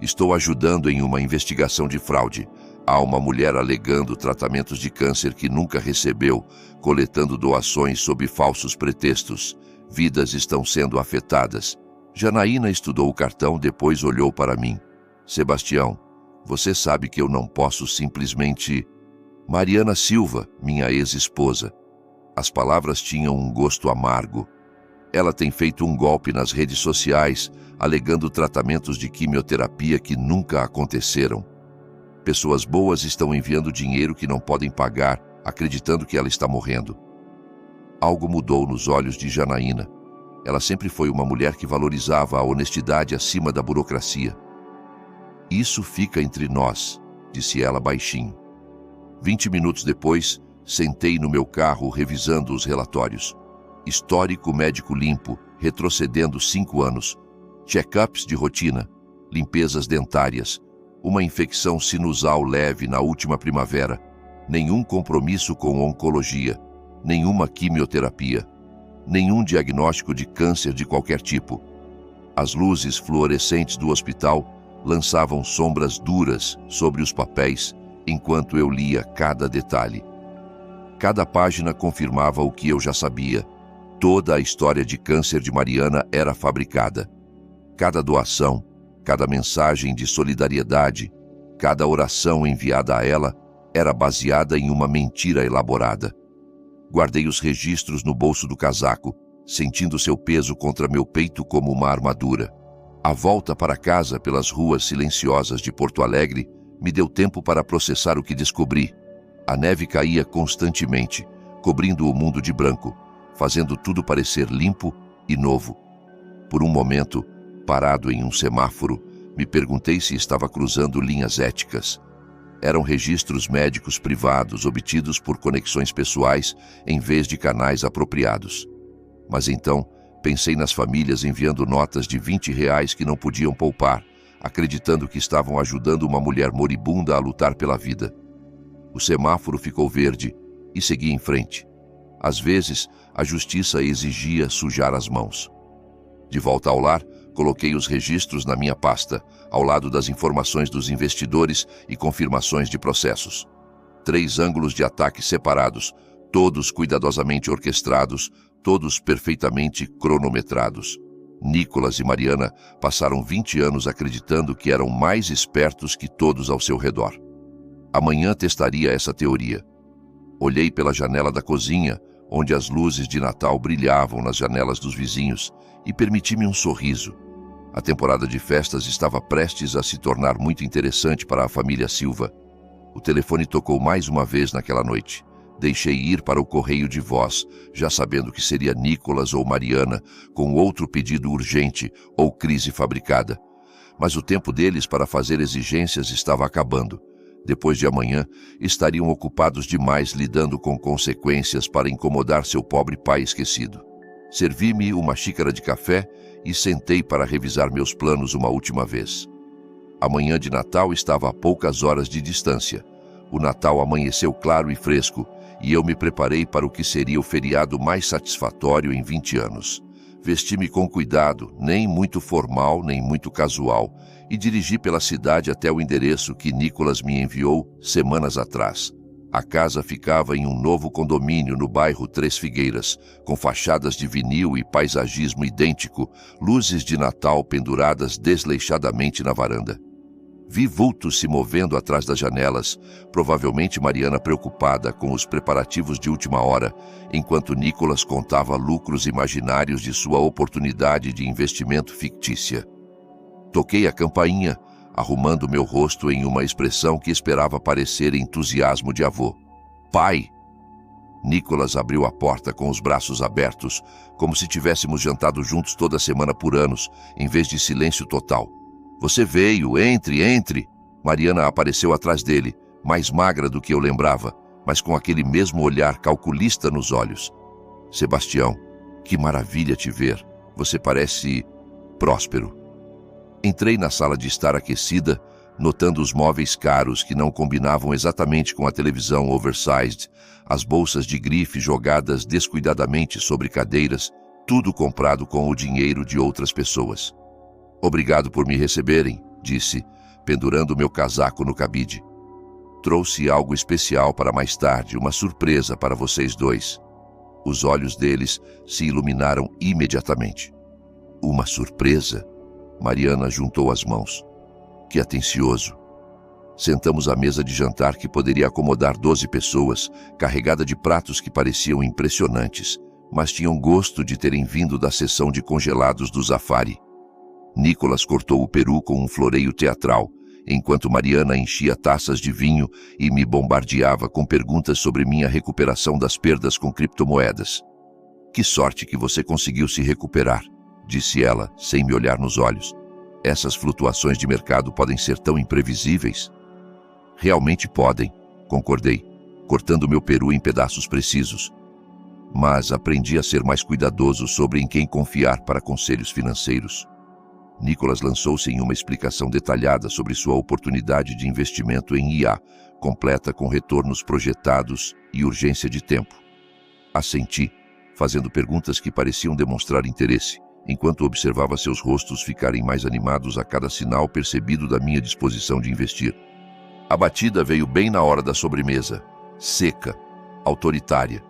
Estou ajudando em uma investigação de fraude. Há uma mulher alegando tratamentos de câncer que nunca recebeu, coletando doações sob falsos pretextos. Vidas estão sendo afetadas. Janaína estudou o cartão, depois olhou para mim. Sebastião, você sabe que eu não posso simplesmente... Mariana Silva, minha ex-esposa. As palavras tinham um gosto amargo. Ela tem feito um golpe nas redes sociais, alegando tratamentos de quimioterapia que nunca aconteceram. Pessoas boas estão enviando dinheiro que não podem pagar, acreditando que ela está morrendo. Algo mudou nos olhos de Janaína. Ela sempre foi uma mulher que valorizava a honestidade acima da burocracia. Isso fica entre nós, disse ela baixinho. 20 minutos depois, sentei no meu carro revisando os relatórios. Histórico médico limpo, retrocedendo 5 anos. Check-ups de rotina, limpezas dentárias, uma infecção sinusal leve na última primavera, nenhum compromisso com oncologia, nenhuma quimioterapia, nenhum diagnóstico de câncer de qualquer tipo. As luzes fluorescentes do hospital lançavam sombras duras sobre os papéis enquanto eu lia cada detalhe. Cada página confirmava o que eu já sabia. Toda a história de câncer de Mariana era fabricada. Cada doação, cada mensagem de solidariedade, cada oração enviada a ela era baseada em uma mentira elaborada. Guardei os registros no bolso do casaco, sentindo seu peso contra meu peito como uma armadura. A volta para casa pelas ruas silenciosas de Porto Alegre me deu tempo para processar o que descobri. A neve caía constantemente, cobrindo o mundo de branco, fazendo tudo parecer limpo e novo. Por um momento, parado em um semáforo, me perguntei se estava cruzando linhas éticas. Eram registros médicos privados obtidos por conexões pessoais em vez de canais apropriados. Mas então, pensei nas famílias enviando notas de R$20 que não podiam poupar, acreditando que estavam ajudando uma mulher moribunda a lutar pela vida. O semáforo ficou verde e segui em frente. Às vezes, a justiça exigia sujar as mãos. De volta ao lar, coloquei os registros na minha pasta, ao lado das informações dos investidores e confirmações de processos. 3 ângulos de ataque separados, todos cuidadosamente orquestrados, todos perfeitamente cronometrados. Nicolas e Mariana passaram 20 anos acreditando que eram mais espertos que todos ao seu redor. Amanhã testaria essa teoria. Olhei pela janela da cozinha, onde as luzes de Natal brilhavam nas janelas dos vizinhos, e permiti-me um sorriso. A temporada de festas estava prestes a se tornar muito interessante para a família Silva. O telefone tocou mais uma vez naquela noite. Deixei ir para o correio de voz, já sabendo que seria Nicolas ou Mariana, com outro pedido urgente ou crise fabricada. Mas o tempo deles para fazer exigências estava acabando. Depois de amanhã, estariam ocupados demais lidando com consequências para incomodar seu pobre pai esquecido. Servi-me uma xícara de café e sentei para revisar meus planos uma última vez. A manhã de Natal estava a poucas horas de distância. O Natal amanheceu claro e fresco, e eu me preparei para o que seria o feriado mais satisfatório em 20 anos. Vesti-me com cuidado, nem muito formal, nem muito casual, e dirigi pela cidade até o endereço que Nicolas me enviou semanas atrás. A casa ficava em um novo condomínio no bairro Três Figueiras, com fachadas de vinil e paisagismo idêntico, luzes de Natal penduradas desleixadamente na varanda. Vi vultos se movendo atrás das janelas, provavelmente Mariana preocupada com os preparativos de última hora, enquanto Nicolas contava lucros imaginários de sua oportunidade de investimento fictícia. Toquei a campainha, arrumando meu rosto em uma expressão que esperava parecer entusiasmo de avô. Pai! Nicolas abriu a porta com os braços abertos, como se tivéssemos jantado juntos toda semana por anos, em vez de silêncio total. Você veio, entre! Mariana apareceu atrás dele, mais magra do que eu lembrava, mas com aquele mesmo olhar calculista nos olhos. Sebastião, que maravilha te ver. Você parece próspero. Entrei na sala de estar aquecida, notando os móveis caros que não combinavam exatamente com a televisão oversized, as bolsas de grife jogadas descuidadamente sobre cadeiras, tudo comprado com o dinheiro de outras pessoas. Obrigado por me receberem, disse, pendurando meu casaco no cabide. Trouxe algo especial para mais tarde, uma surpresa para vocês dois. Os olhos deles se iluminaram imediatamente. Uma surpresa? Mariana juntou as mãos. Que atencioso. Sentamos à mesa de jantar que poderia acomodar 12 pessoas, carregada de pratos que pareciam impressionantes, mas tinham gosto de terem vindo da seção de congelados do Zafari. Nicolas cortou o peru com um floreio teatral, enquanto Mariana enchia taças de vinho e me bombardeava com perguntas sobre minha recuperação das perdas com criptomoedas. Que sorte que você conseguiu se recuperar, disse ela, sem me olhar nos olhos. Essas flutuações de mercado podem ser tão imprevisíveis. Realmente podem, concordei, cortando meu peru em pedaços precisos. Mas aprendi a ser mais cuidadoso sobre em quem confiar para conselhos financeiros. Nicolas lançou-se em uma explicação detalhada sobre sua oportunidade de investimento em IA, completa com retornos projetados e urgência de tempo. Assenti, fazendo perguntas que pareciam demonstrar interesse, enquanto observava seus rostos ficarem mais animados a cada sinal percebido da minha disposição de investir. A batida veio bem na hora da sobremesa, seca, autoritária.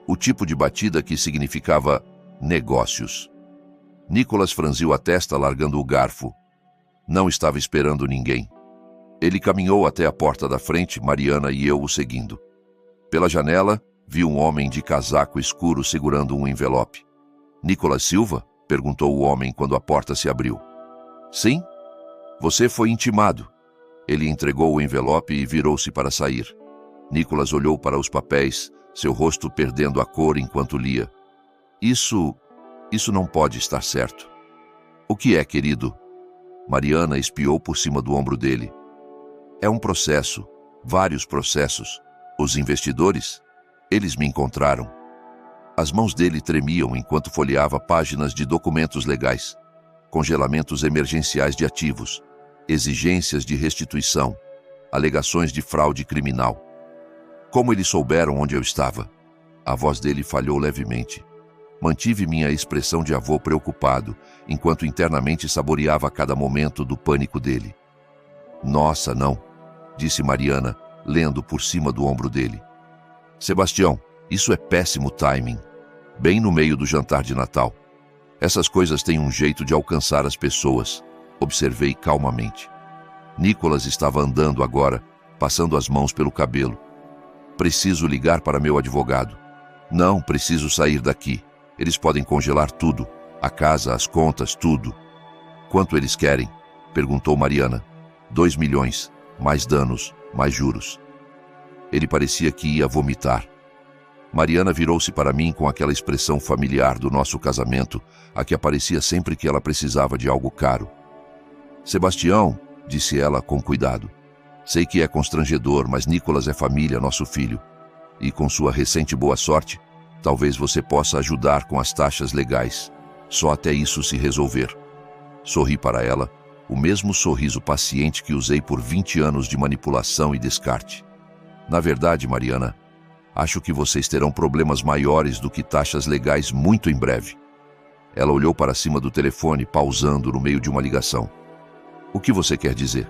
O tipo de batida que significava negócios. Nicolas franziu a testa largando o garfo. Não estava esperando ninguém. Ele caminhou até a porta da frente, Mariana e eu o seguindo. Pela janela, vi um homem de casaco escuro segurando um envelope. Nicolas Silva? Perguntou o homem quando a porta se abriu. Sim? Você foi intimado. Ele entregou o envelope e virou-se para sair. Nicolas olhou para os papéis, seu rosto perdendo a cor enquanto lia. Isso não pode estar certo. O que é, querido? Mariana espiou por cima do ombro dele. É um processo, vários processos. Os investidores? Eles me encontraram. As mãos dele tremiam enquanto folheava páginas de documentos legais. Congelamentos emergenciais de ativos, exigências de restituição, alegações de fraude criminal. Como eles souberam onde eu estava? A voz dele falhou levemente. Mantive minha expressão de avô preocupado, enquanto internamente saboreava cada momento do pânico dele. Nossa, não, disse Mariana, lendo por cima do ombro dele. Sebastião, isso é péssimo timing. Bem no meio do jantar de Natal. Essas coisas têm um jeito de alcançar as pessoas, observei calmamente. Nicolas estava andando agora, passando as mãos pelo cabelo. Preciso ligar para meu advogado. Não, preciso sair daqui. Eles podem congelar tudo. A casa, as contas, tudo. Quanto eles querem? Perguntou Mariana. 2 milhões. Mais danos, mais juros. Ele parecia que ia vomitar. Mariana virou-se para mim com aquela expressão familiar do nosso casamento, a que aparecia sempre que ela precisava de algo caro. Sebastião, disse ela com cuidado. Sei que é constrangedor, mas Nicolas é família, nosso filho. E com sua recente boa sorte, talvez você possa ajudar com as taxas legais. Só até isso se resolver. Sorri para ela, o mesmo sorriso paciente que usei por 20 anos de manipulação e descarte. Na verdade, Mariana, acho que vocês terão problemas maiores do que taxas legais muito em breve. Ela olhou para cima do telefone, pausando no meio de uma ligação. O que você quer dizer?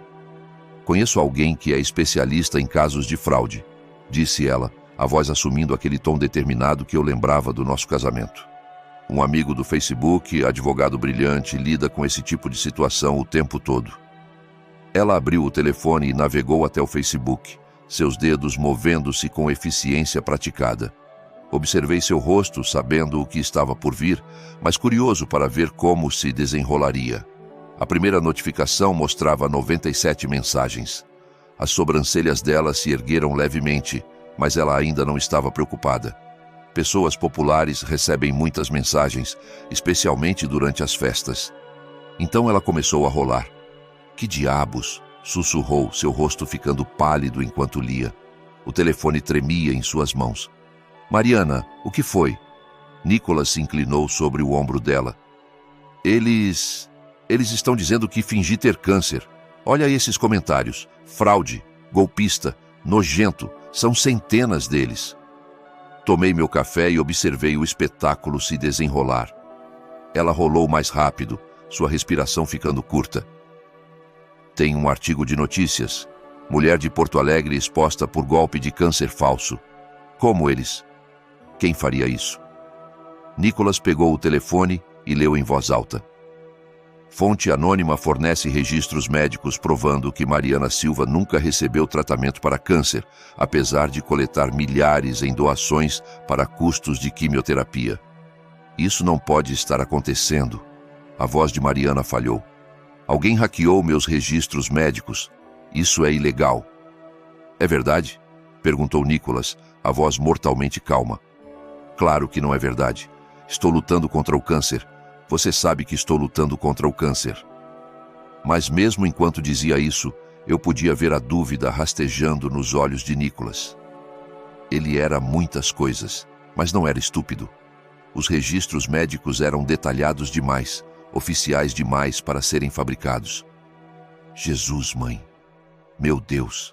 Conheço alguém que é especialista em casos de fraude, disse ela, a voz assumindo aquele tom determinado que eu lembrava do nosso casamento. Um amigo do Facebook, advogado brilhante, lida com esse tipo de situação o tempo todo. Ela abriu o telefone e navegou até o Facebook, seus dedos movendo-se com eficiência praticada. Observei seu rosto, sabendo o que estava por vir, mas curioso para ver como se desenrolaria. A primeira notificação mostrava 97 mensagens. As sobrancelhas dela se ergueram levemente, mas ela ainda não estava preocupada. Pessoas populares recebem muitas mensagens, especialmente durante as festas. Então ela começou a rolar. Que diabos? Sussurrou, seu rosto ficando pálido enquanto lia. O telefone tremia em suas mãos. Mariana, o que foi? Nicolas se inclinou sobre o ombro dela. Eles estão dizendo que fingi ter câncer. Olha esses comentários. Fraude, golpista, nojento. São centenas deles. Tomei meu café e observei o espetáculo se desenrolar. Ela rolou mais rápido, sua respiração ficando curta. Tem um artigo de notícias. Mulher de Porto Alegre exposta por golpe de câncer falso. Como eles? Quem faria isso? Nicolas pegou o telefone e leu em voz alta. Fonte anônima fornece registros médicos provando que Mariana Silva nunca recebeu tratamento para câncer, apesar de coletar milhares em doações para custos de quimioterapia. Isso não pode estar acontecendo. A voz de Mariana falhou. Alguém hackeou meus registros médicos. Isso é ilegal. É verdade? Perguntou Nicolas, a voz mortalmente calma. Claro que não é verdade. Estou lutando contra o câncer. Você sabe que estou lutando contra o câncer. Mas mesmo enquanto dizia isso, eu podia ver a dúvida rastejando nos olhos de Nicolas. Ele era muitas coisas, mas não era estúpido. Os registros médicos eram detalhados demais, oficiais demais para serem fabricados. Jesus, mãe. Meu Deus.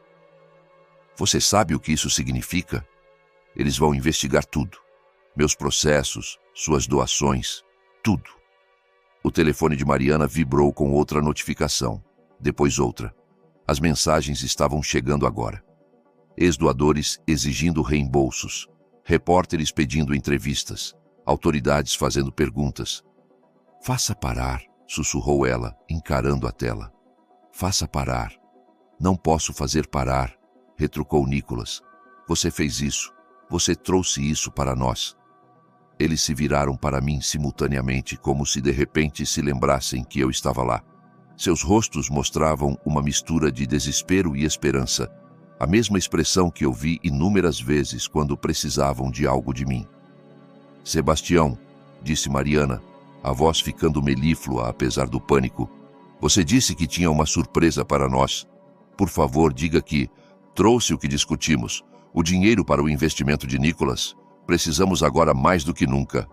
Você sabe o que isso significa? Eles vão investigar tudo. Meus processos, suas doações, tudo. O telefone de Mariana vibrou com outra notificação, depois outra. As mensagens estavam chegando agora. Ex-doadores exigindo reembolsos, repórteres pedindo entrevistas, autoridades fazendo perguntas. Faça parar, sussurrou ela, encarando a tela. Faça parar. Não posso fazer parar, retrucou Nicolas. Você fez isso. Você trouxe isso para nós. Eles se viraram para mim simultaneamente, como se de repente se lembrassem que eu estava lá. Seus rostos mostravam uma mistura de desespero e esperança, a mesma expressão que eu vi inúmeras vezes quando precisavam de algo de mim. Sebastião, disse Mariana, a voz ficando melíflua apesar do pânico, você disse que tinha uma surpresa para nós. Por favor, diga que trouxe o que discutimos, o dinheiro para o investimento de Nicolas. Precisamos agora mais do que nunca.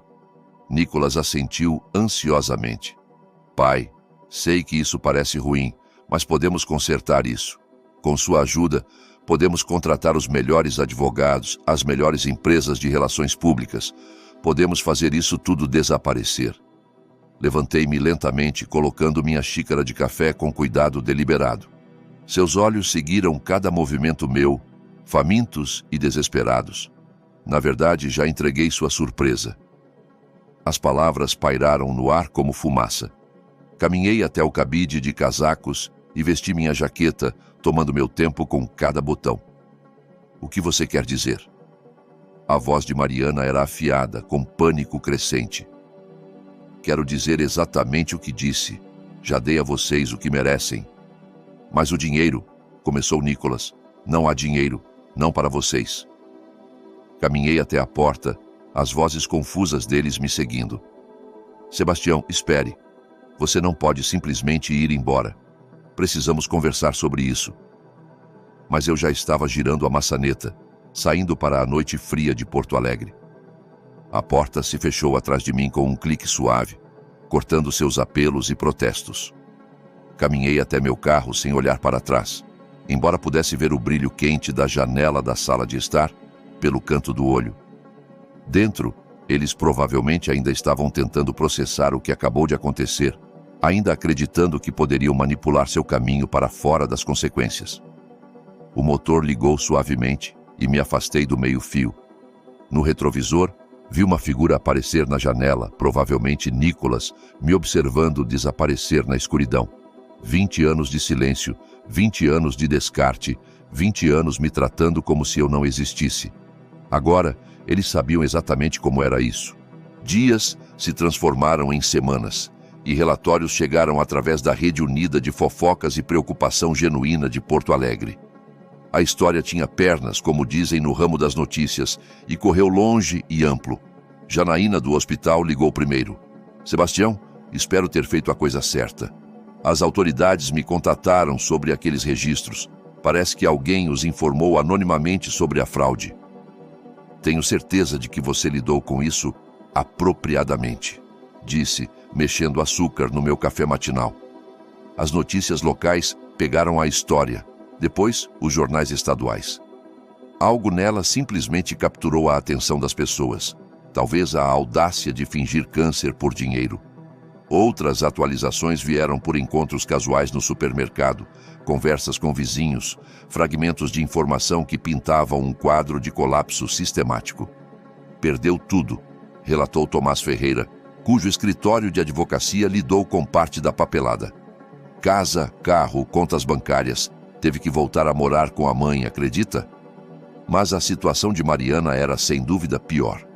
Nicolas assentiu ansiosamente. Pai, sei que isso parece ruim, Mas podemos consertar isso. Com sua ajuda, podemos contratar os melhores advogados, as melhores empresas de relações públicas. Podemos fazer isso tudo desaparecer. Levantei-me lentamente, colocando minha xícara de café com cuidado deliberado. Seus olhos seguiram cada movimento meu, famintos e desesperados. Na verdade, já entreguei sua surpresa. As palavras pairaram no ar como fumaça. Caminhei até o cabide de casacos e vesti minha jaqueta, tomando meu tempo com cada botão. O que você quer dizer? A voz de Mariana era afiada, com pânico crescente. Quero dizer exatamente o que disse. Já dei a vocês o que merecem. Mas o dinheiro, começou Nicholas. Não há dinheiro, não para vocês. Caminhei até a porta, as vozes confusas deles me seguindo. Sebastião, espere. Você não pode simplesmente ir embora. Precisamos conversar sobre isso. Mas eu já estava girando a maçaneta, saindo para a noite fria de Porto Alegre. A porta se fechou atrás de mim com um clique suave, cortando seus apelos e protestos. Caminhei até meu carro sem olhar para trás, embora pudesse ver o brilho quente da janela da sala de estar pelo canto do olho. Dentro, eles provavelmente ainda estavam tentando processar o que acabou de acontecer, ainda acreditando que poderiam manipular seu caminho para fora das consequências. O motor ligou suavemente e me afastei do meio-fio. No retrovisor, vi uma figura aparecer na janela, provavelmente Nicholas, me observando desaparecer na escuridão. 20 anos de silêncio, 20 anos de descarte, 20 anos me tratando como se eu não existisse. Agora, eles sabiam exatamente como era isso. Dias se transformaram em semanas, e relatórios chegaram através da rede unida de fofocas e preocupação genuína de Porto Alegre. A história tinha pernas, como dizem no ramo das notícias, e correu longe e amplo. Janaína do hospital ligou primeiro. Sebastião, espero ter feito a coisa certa. As autoridades me contataram sobre aqueles registros. Parece que alguém os informou anonimamente sobre a fraude. Tenho certeza de que você lidou com isso apropriadamente, disse, mexendo açúcar no meu café matinal. As notícias locais pegaram a história, depois os jornais estaduais. Algo nela simplesmente capturou a atenção das pessoas, talvez a audácia de fingir câncer por dinheiro. Outras atualizações vieram por encontros casuais no supermercado, conversas com vizinhos, fragmentos de informação que pintavam um quadro de colapso sistemático. Perdeu tudo, relatou Tomás Ferreira, cujo escritório de advocacia lidou com parte da papelada. Casa, carro, contas bancárias, teve que voltar a morar com a mãe, acredita? Mas a situação de Mariana era sem dúvida pior.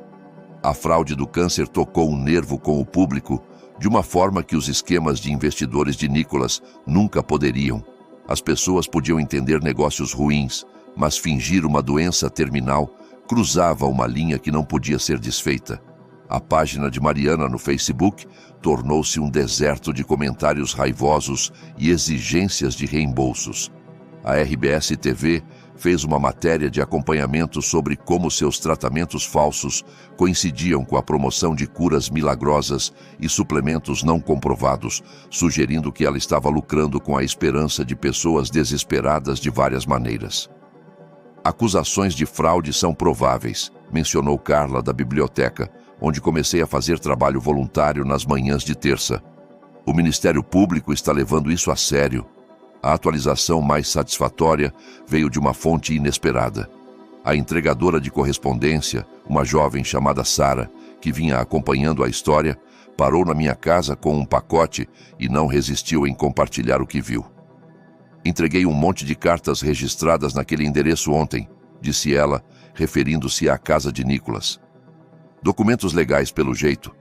A fraude do câncer tocou um nervo com o público, de uma forma que os esquemas de investidores de Nicholas nunca poderiam. As pessoas podiam entender negócios ruins, mas fingir uma doença terminal cruzava uma linha que não podia ser desfeita. A página de Mariana no Facebook tornou-se um deserto de comentários raivosos e exigências de reembolsos. A RBS TV fez uma matéria de acompanhamento sobre como seus tratamentos falsos coincidiam com a promoção de curas milagrosas e suplementos não comprovados, sugerindo que ela estava lucrando com a esperança de pessoas desesperadas de várias maneiras. Acusações de fraude são prováveis, mencionou Carla da biblioteca, onde comecei a fazer trabalho voluntário nas manhãs de terça. O Ministério Público está levando isso a sério. A atualização mais satisfatória veio de uma fonte inesperada. A entregadora de correspondência, uma jovem chamada Sara, que vinha acompanhando a história, parou na minha casa com um pacote e não resistiu em compartilhar o que viu. Entreguei um monte de cartas registradas naquele endereço ontem, disse ela, referindo-se à casa de Nicholas. Documentos legais pelo jeito.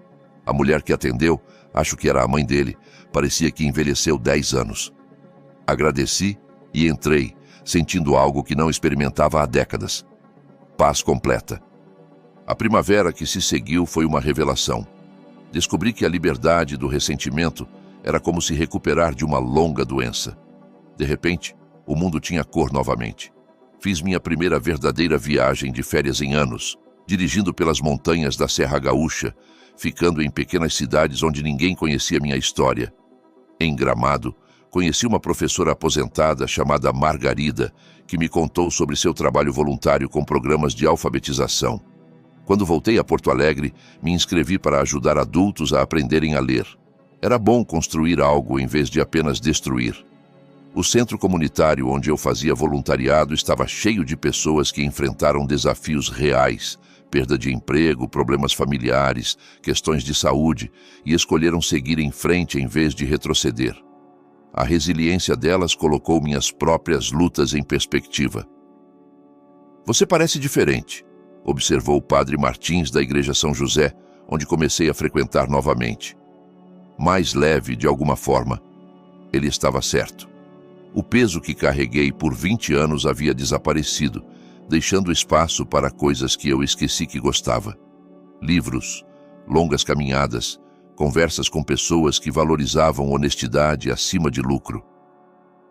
A mulher que atendeu, acho que era a mãe dele, parecia que envelheceu 10 anos. Agradeci e entrei, sentindo algo que não experimentava há décadas. Paz completa. A primavera que se seguiu foi uma revelação. Descobri que a liberdade do ressentimento era como se recuperar de uma longa doença. De repente, o mundo tinha cor novamente. Fiz minha primeira verdadeira viagem de férias em anos, dirigindo pelas montanhas da Serra Gaúcha, ficando em pequenas cidades onde ninguém conhecia minha história. Em Gramado, conheci uma professora aposentada chamada Margarida, que me contou sobre seu trabalho voluntário com programas de alfabetização. Quando voltei a Porto Alegre, me inscrevi para ajudar adultos a aprenderem a ler. Era bom construir algo em vez de apenas destruir. O centro comunitário onde eu fazia voluntariado estava cheio de pessoas que enfrentaram desafios reais, perda de emprego, problemas familiares, questões de saúde, e escolheram seguir em frente em vez de retroceder. A resiliência delas colocou minhas próprias lutas em perspectiva. "Você parece diferente", observou o padre Martins da Igreja São José, onde comecei a frequentar novamente. Mais leve, de alguma forma. Ele estava certo. O peso que carreguei por 20 anos havia desaparecido, deixando espaço para coisas que eu esqueci que gostava. Livros, longas caminhadas, conversas com pessoas que valorizavam honestidade acima de lucro.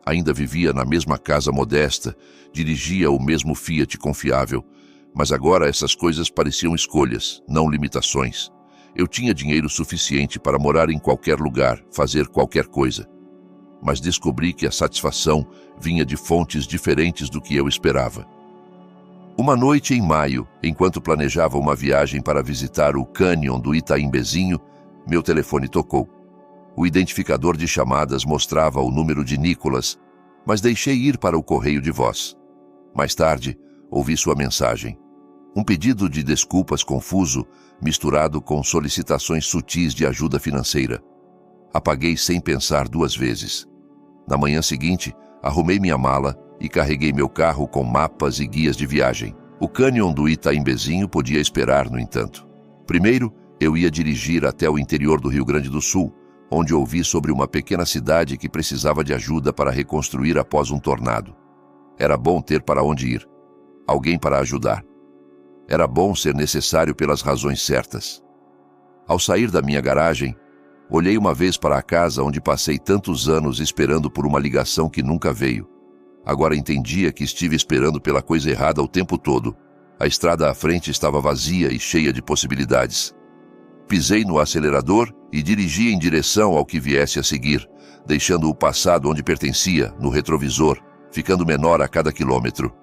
Ainda vivia na mesma casa modesta, dirigia o mesmo Fiat confiável, mas agora essas coisas pareciam escolhas, não limitações. Eu tinha dinheiro suficiente para morar em qualquer lugar, fazer qualquer coisa. Mas descobri que a satisfação vinha de fontes diferentes do que eu esperava. Uma noite em maio, enquanto planejava uma viagem para visitar o cânion do Itaimbezinho, meu telefone tocou. O identificador de chamadas mostrava o número de Nicolas, mas deixei ir para o correio de voz. Mais tarde, ouvi sua mensagem. Um pedido de desculpas confuso, misturado com solicitações sutis de ajuda financeira. Apaguei sem pensar 2 vezes. Na manhã seguinte, arrumei minha mala e carreguei meu carro com mapas e guias de viagem. O cânion do Itaimbezinho podia esperar, no entanto. Primeiro, eu ia dirigir até o interior do Rio Grande do Sul, onde ouvi sobre uma pequena cidade que precisava de ajuda para reconstruir após um tornado. Era bom ter para onde ir. Alguém para ajudar. Era bom ser necessário pelas razões certas. Ao sair da minha garagem, olhei uma vez para a casa onde passei tantos anos esperando por uma ligação que nunca veio. Agora entendia que estive esperando pela coisa errada o tempo todo. A estrada à frente estava vazia e cheia de possibilidades. Pisei no acelerador e dirigi em direção ao que viesse a seguir, deixando o passado onde pertencia, no retrovisor, ficando menor a cada quilômetro.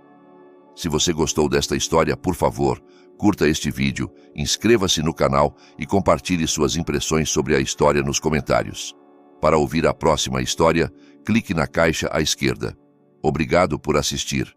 Se você gostou desta história, por favor, curta este vídeo, inscreva-se no canal e compartilhe suas impressões sobre a história nos comentários. Para ouvir a próxima história, clique na caixa à esquerda. Obrigado por assistir.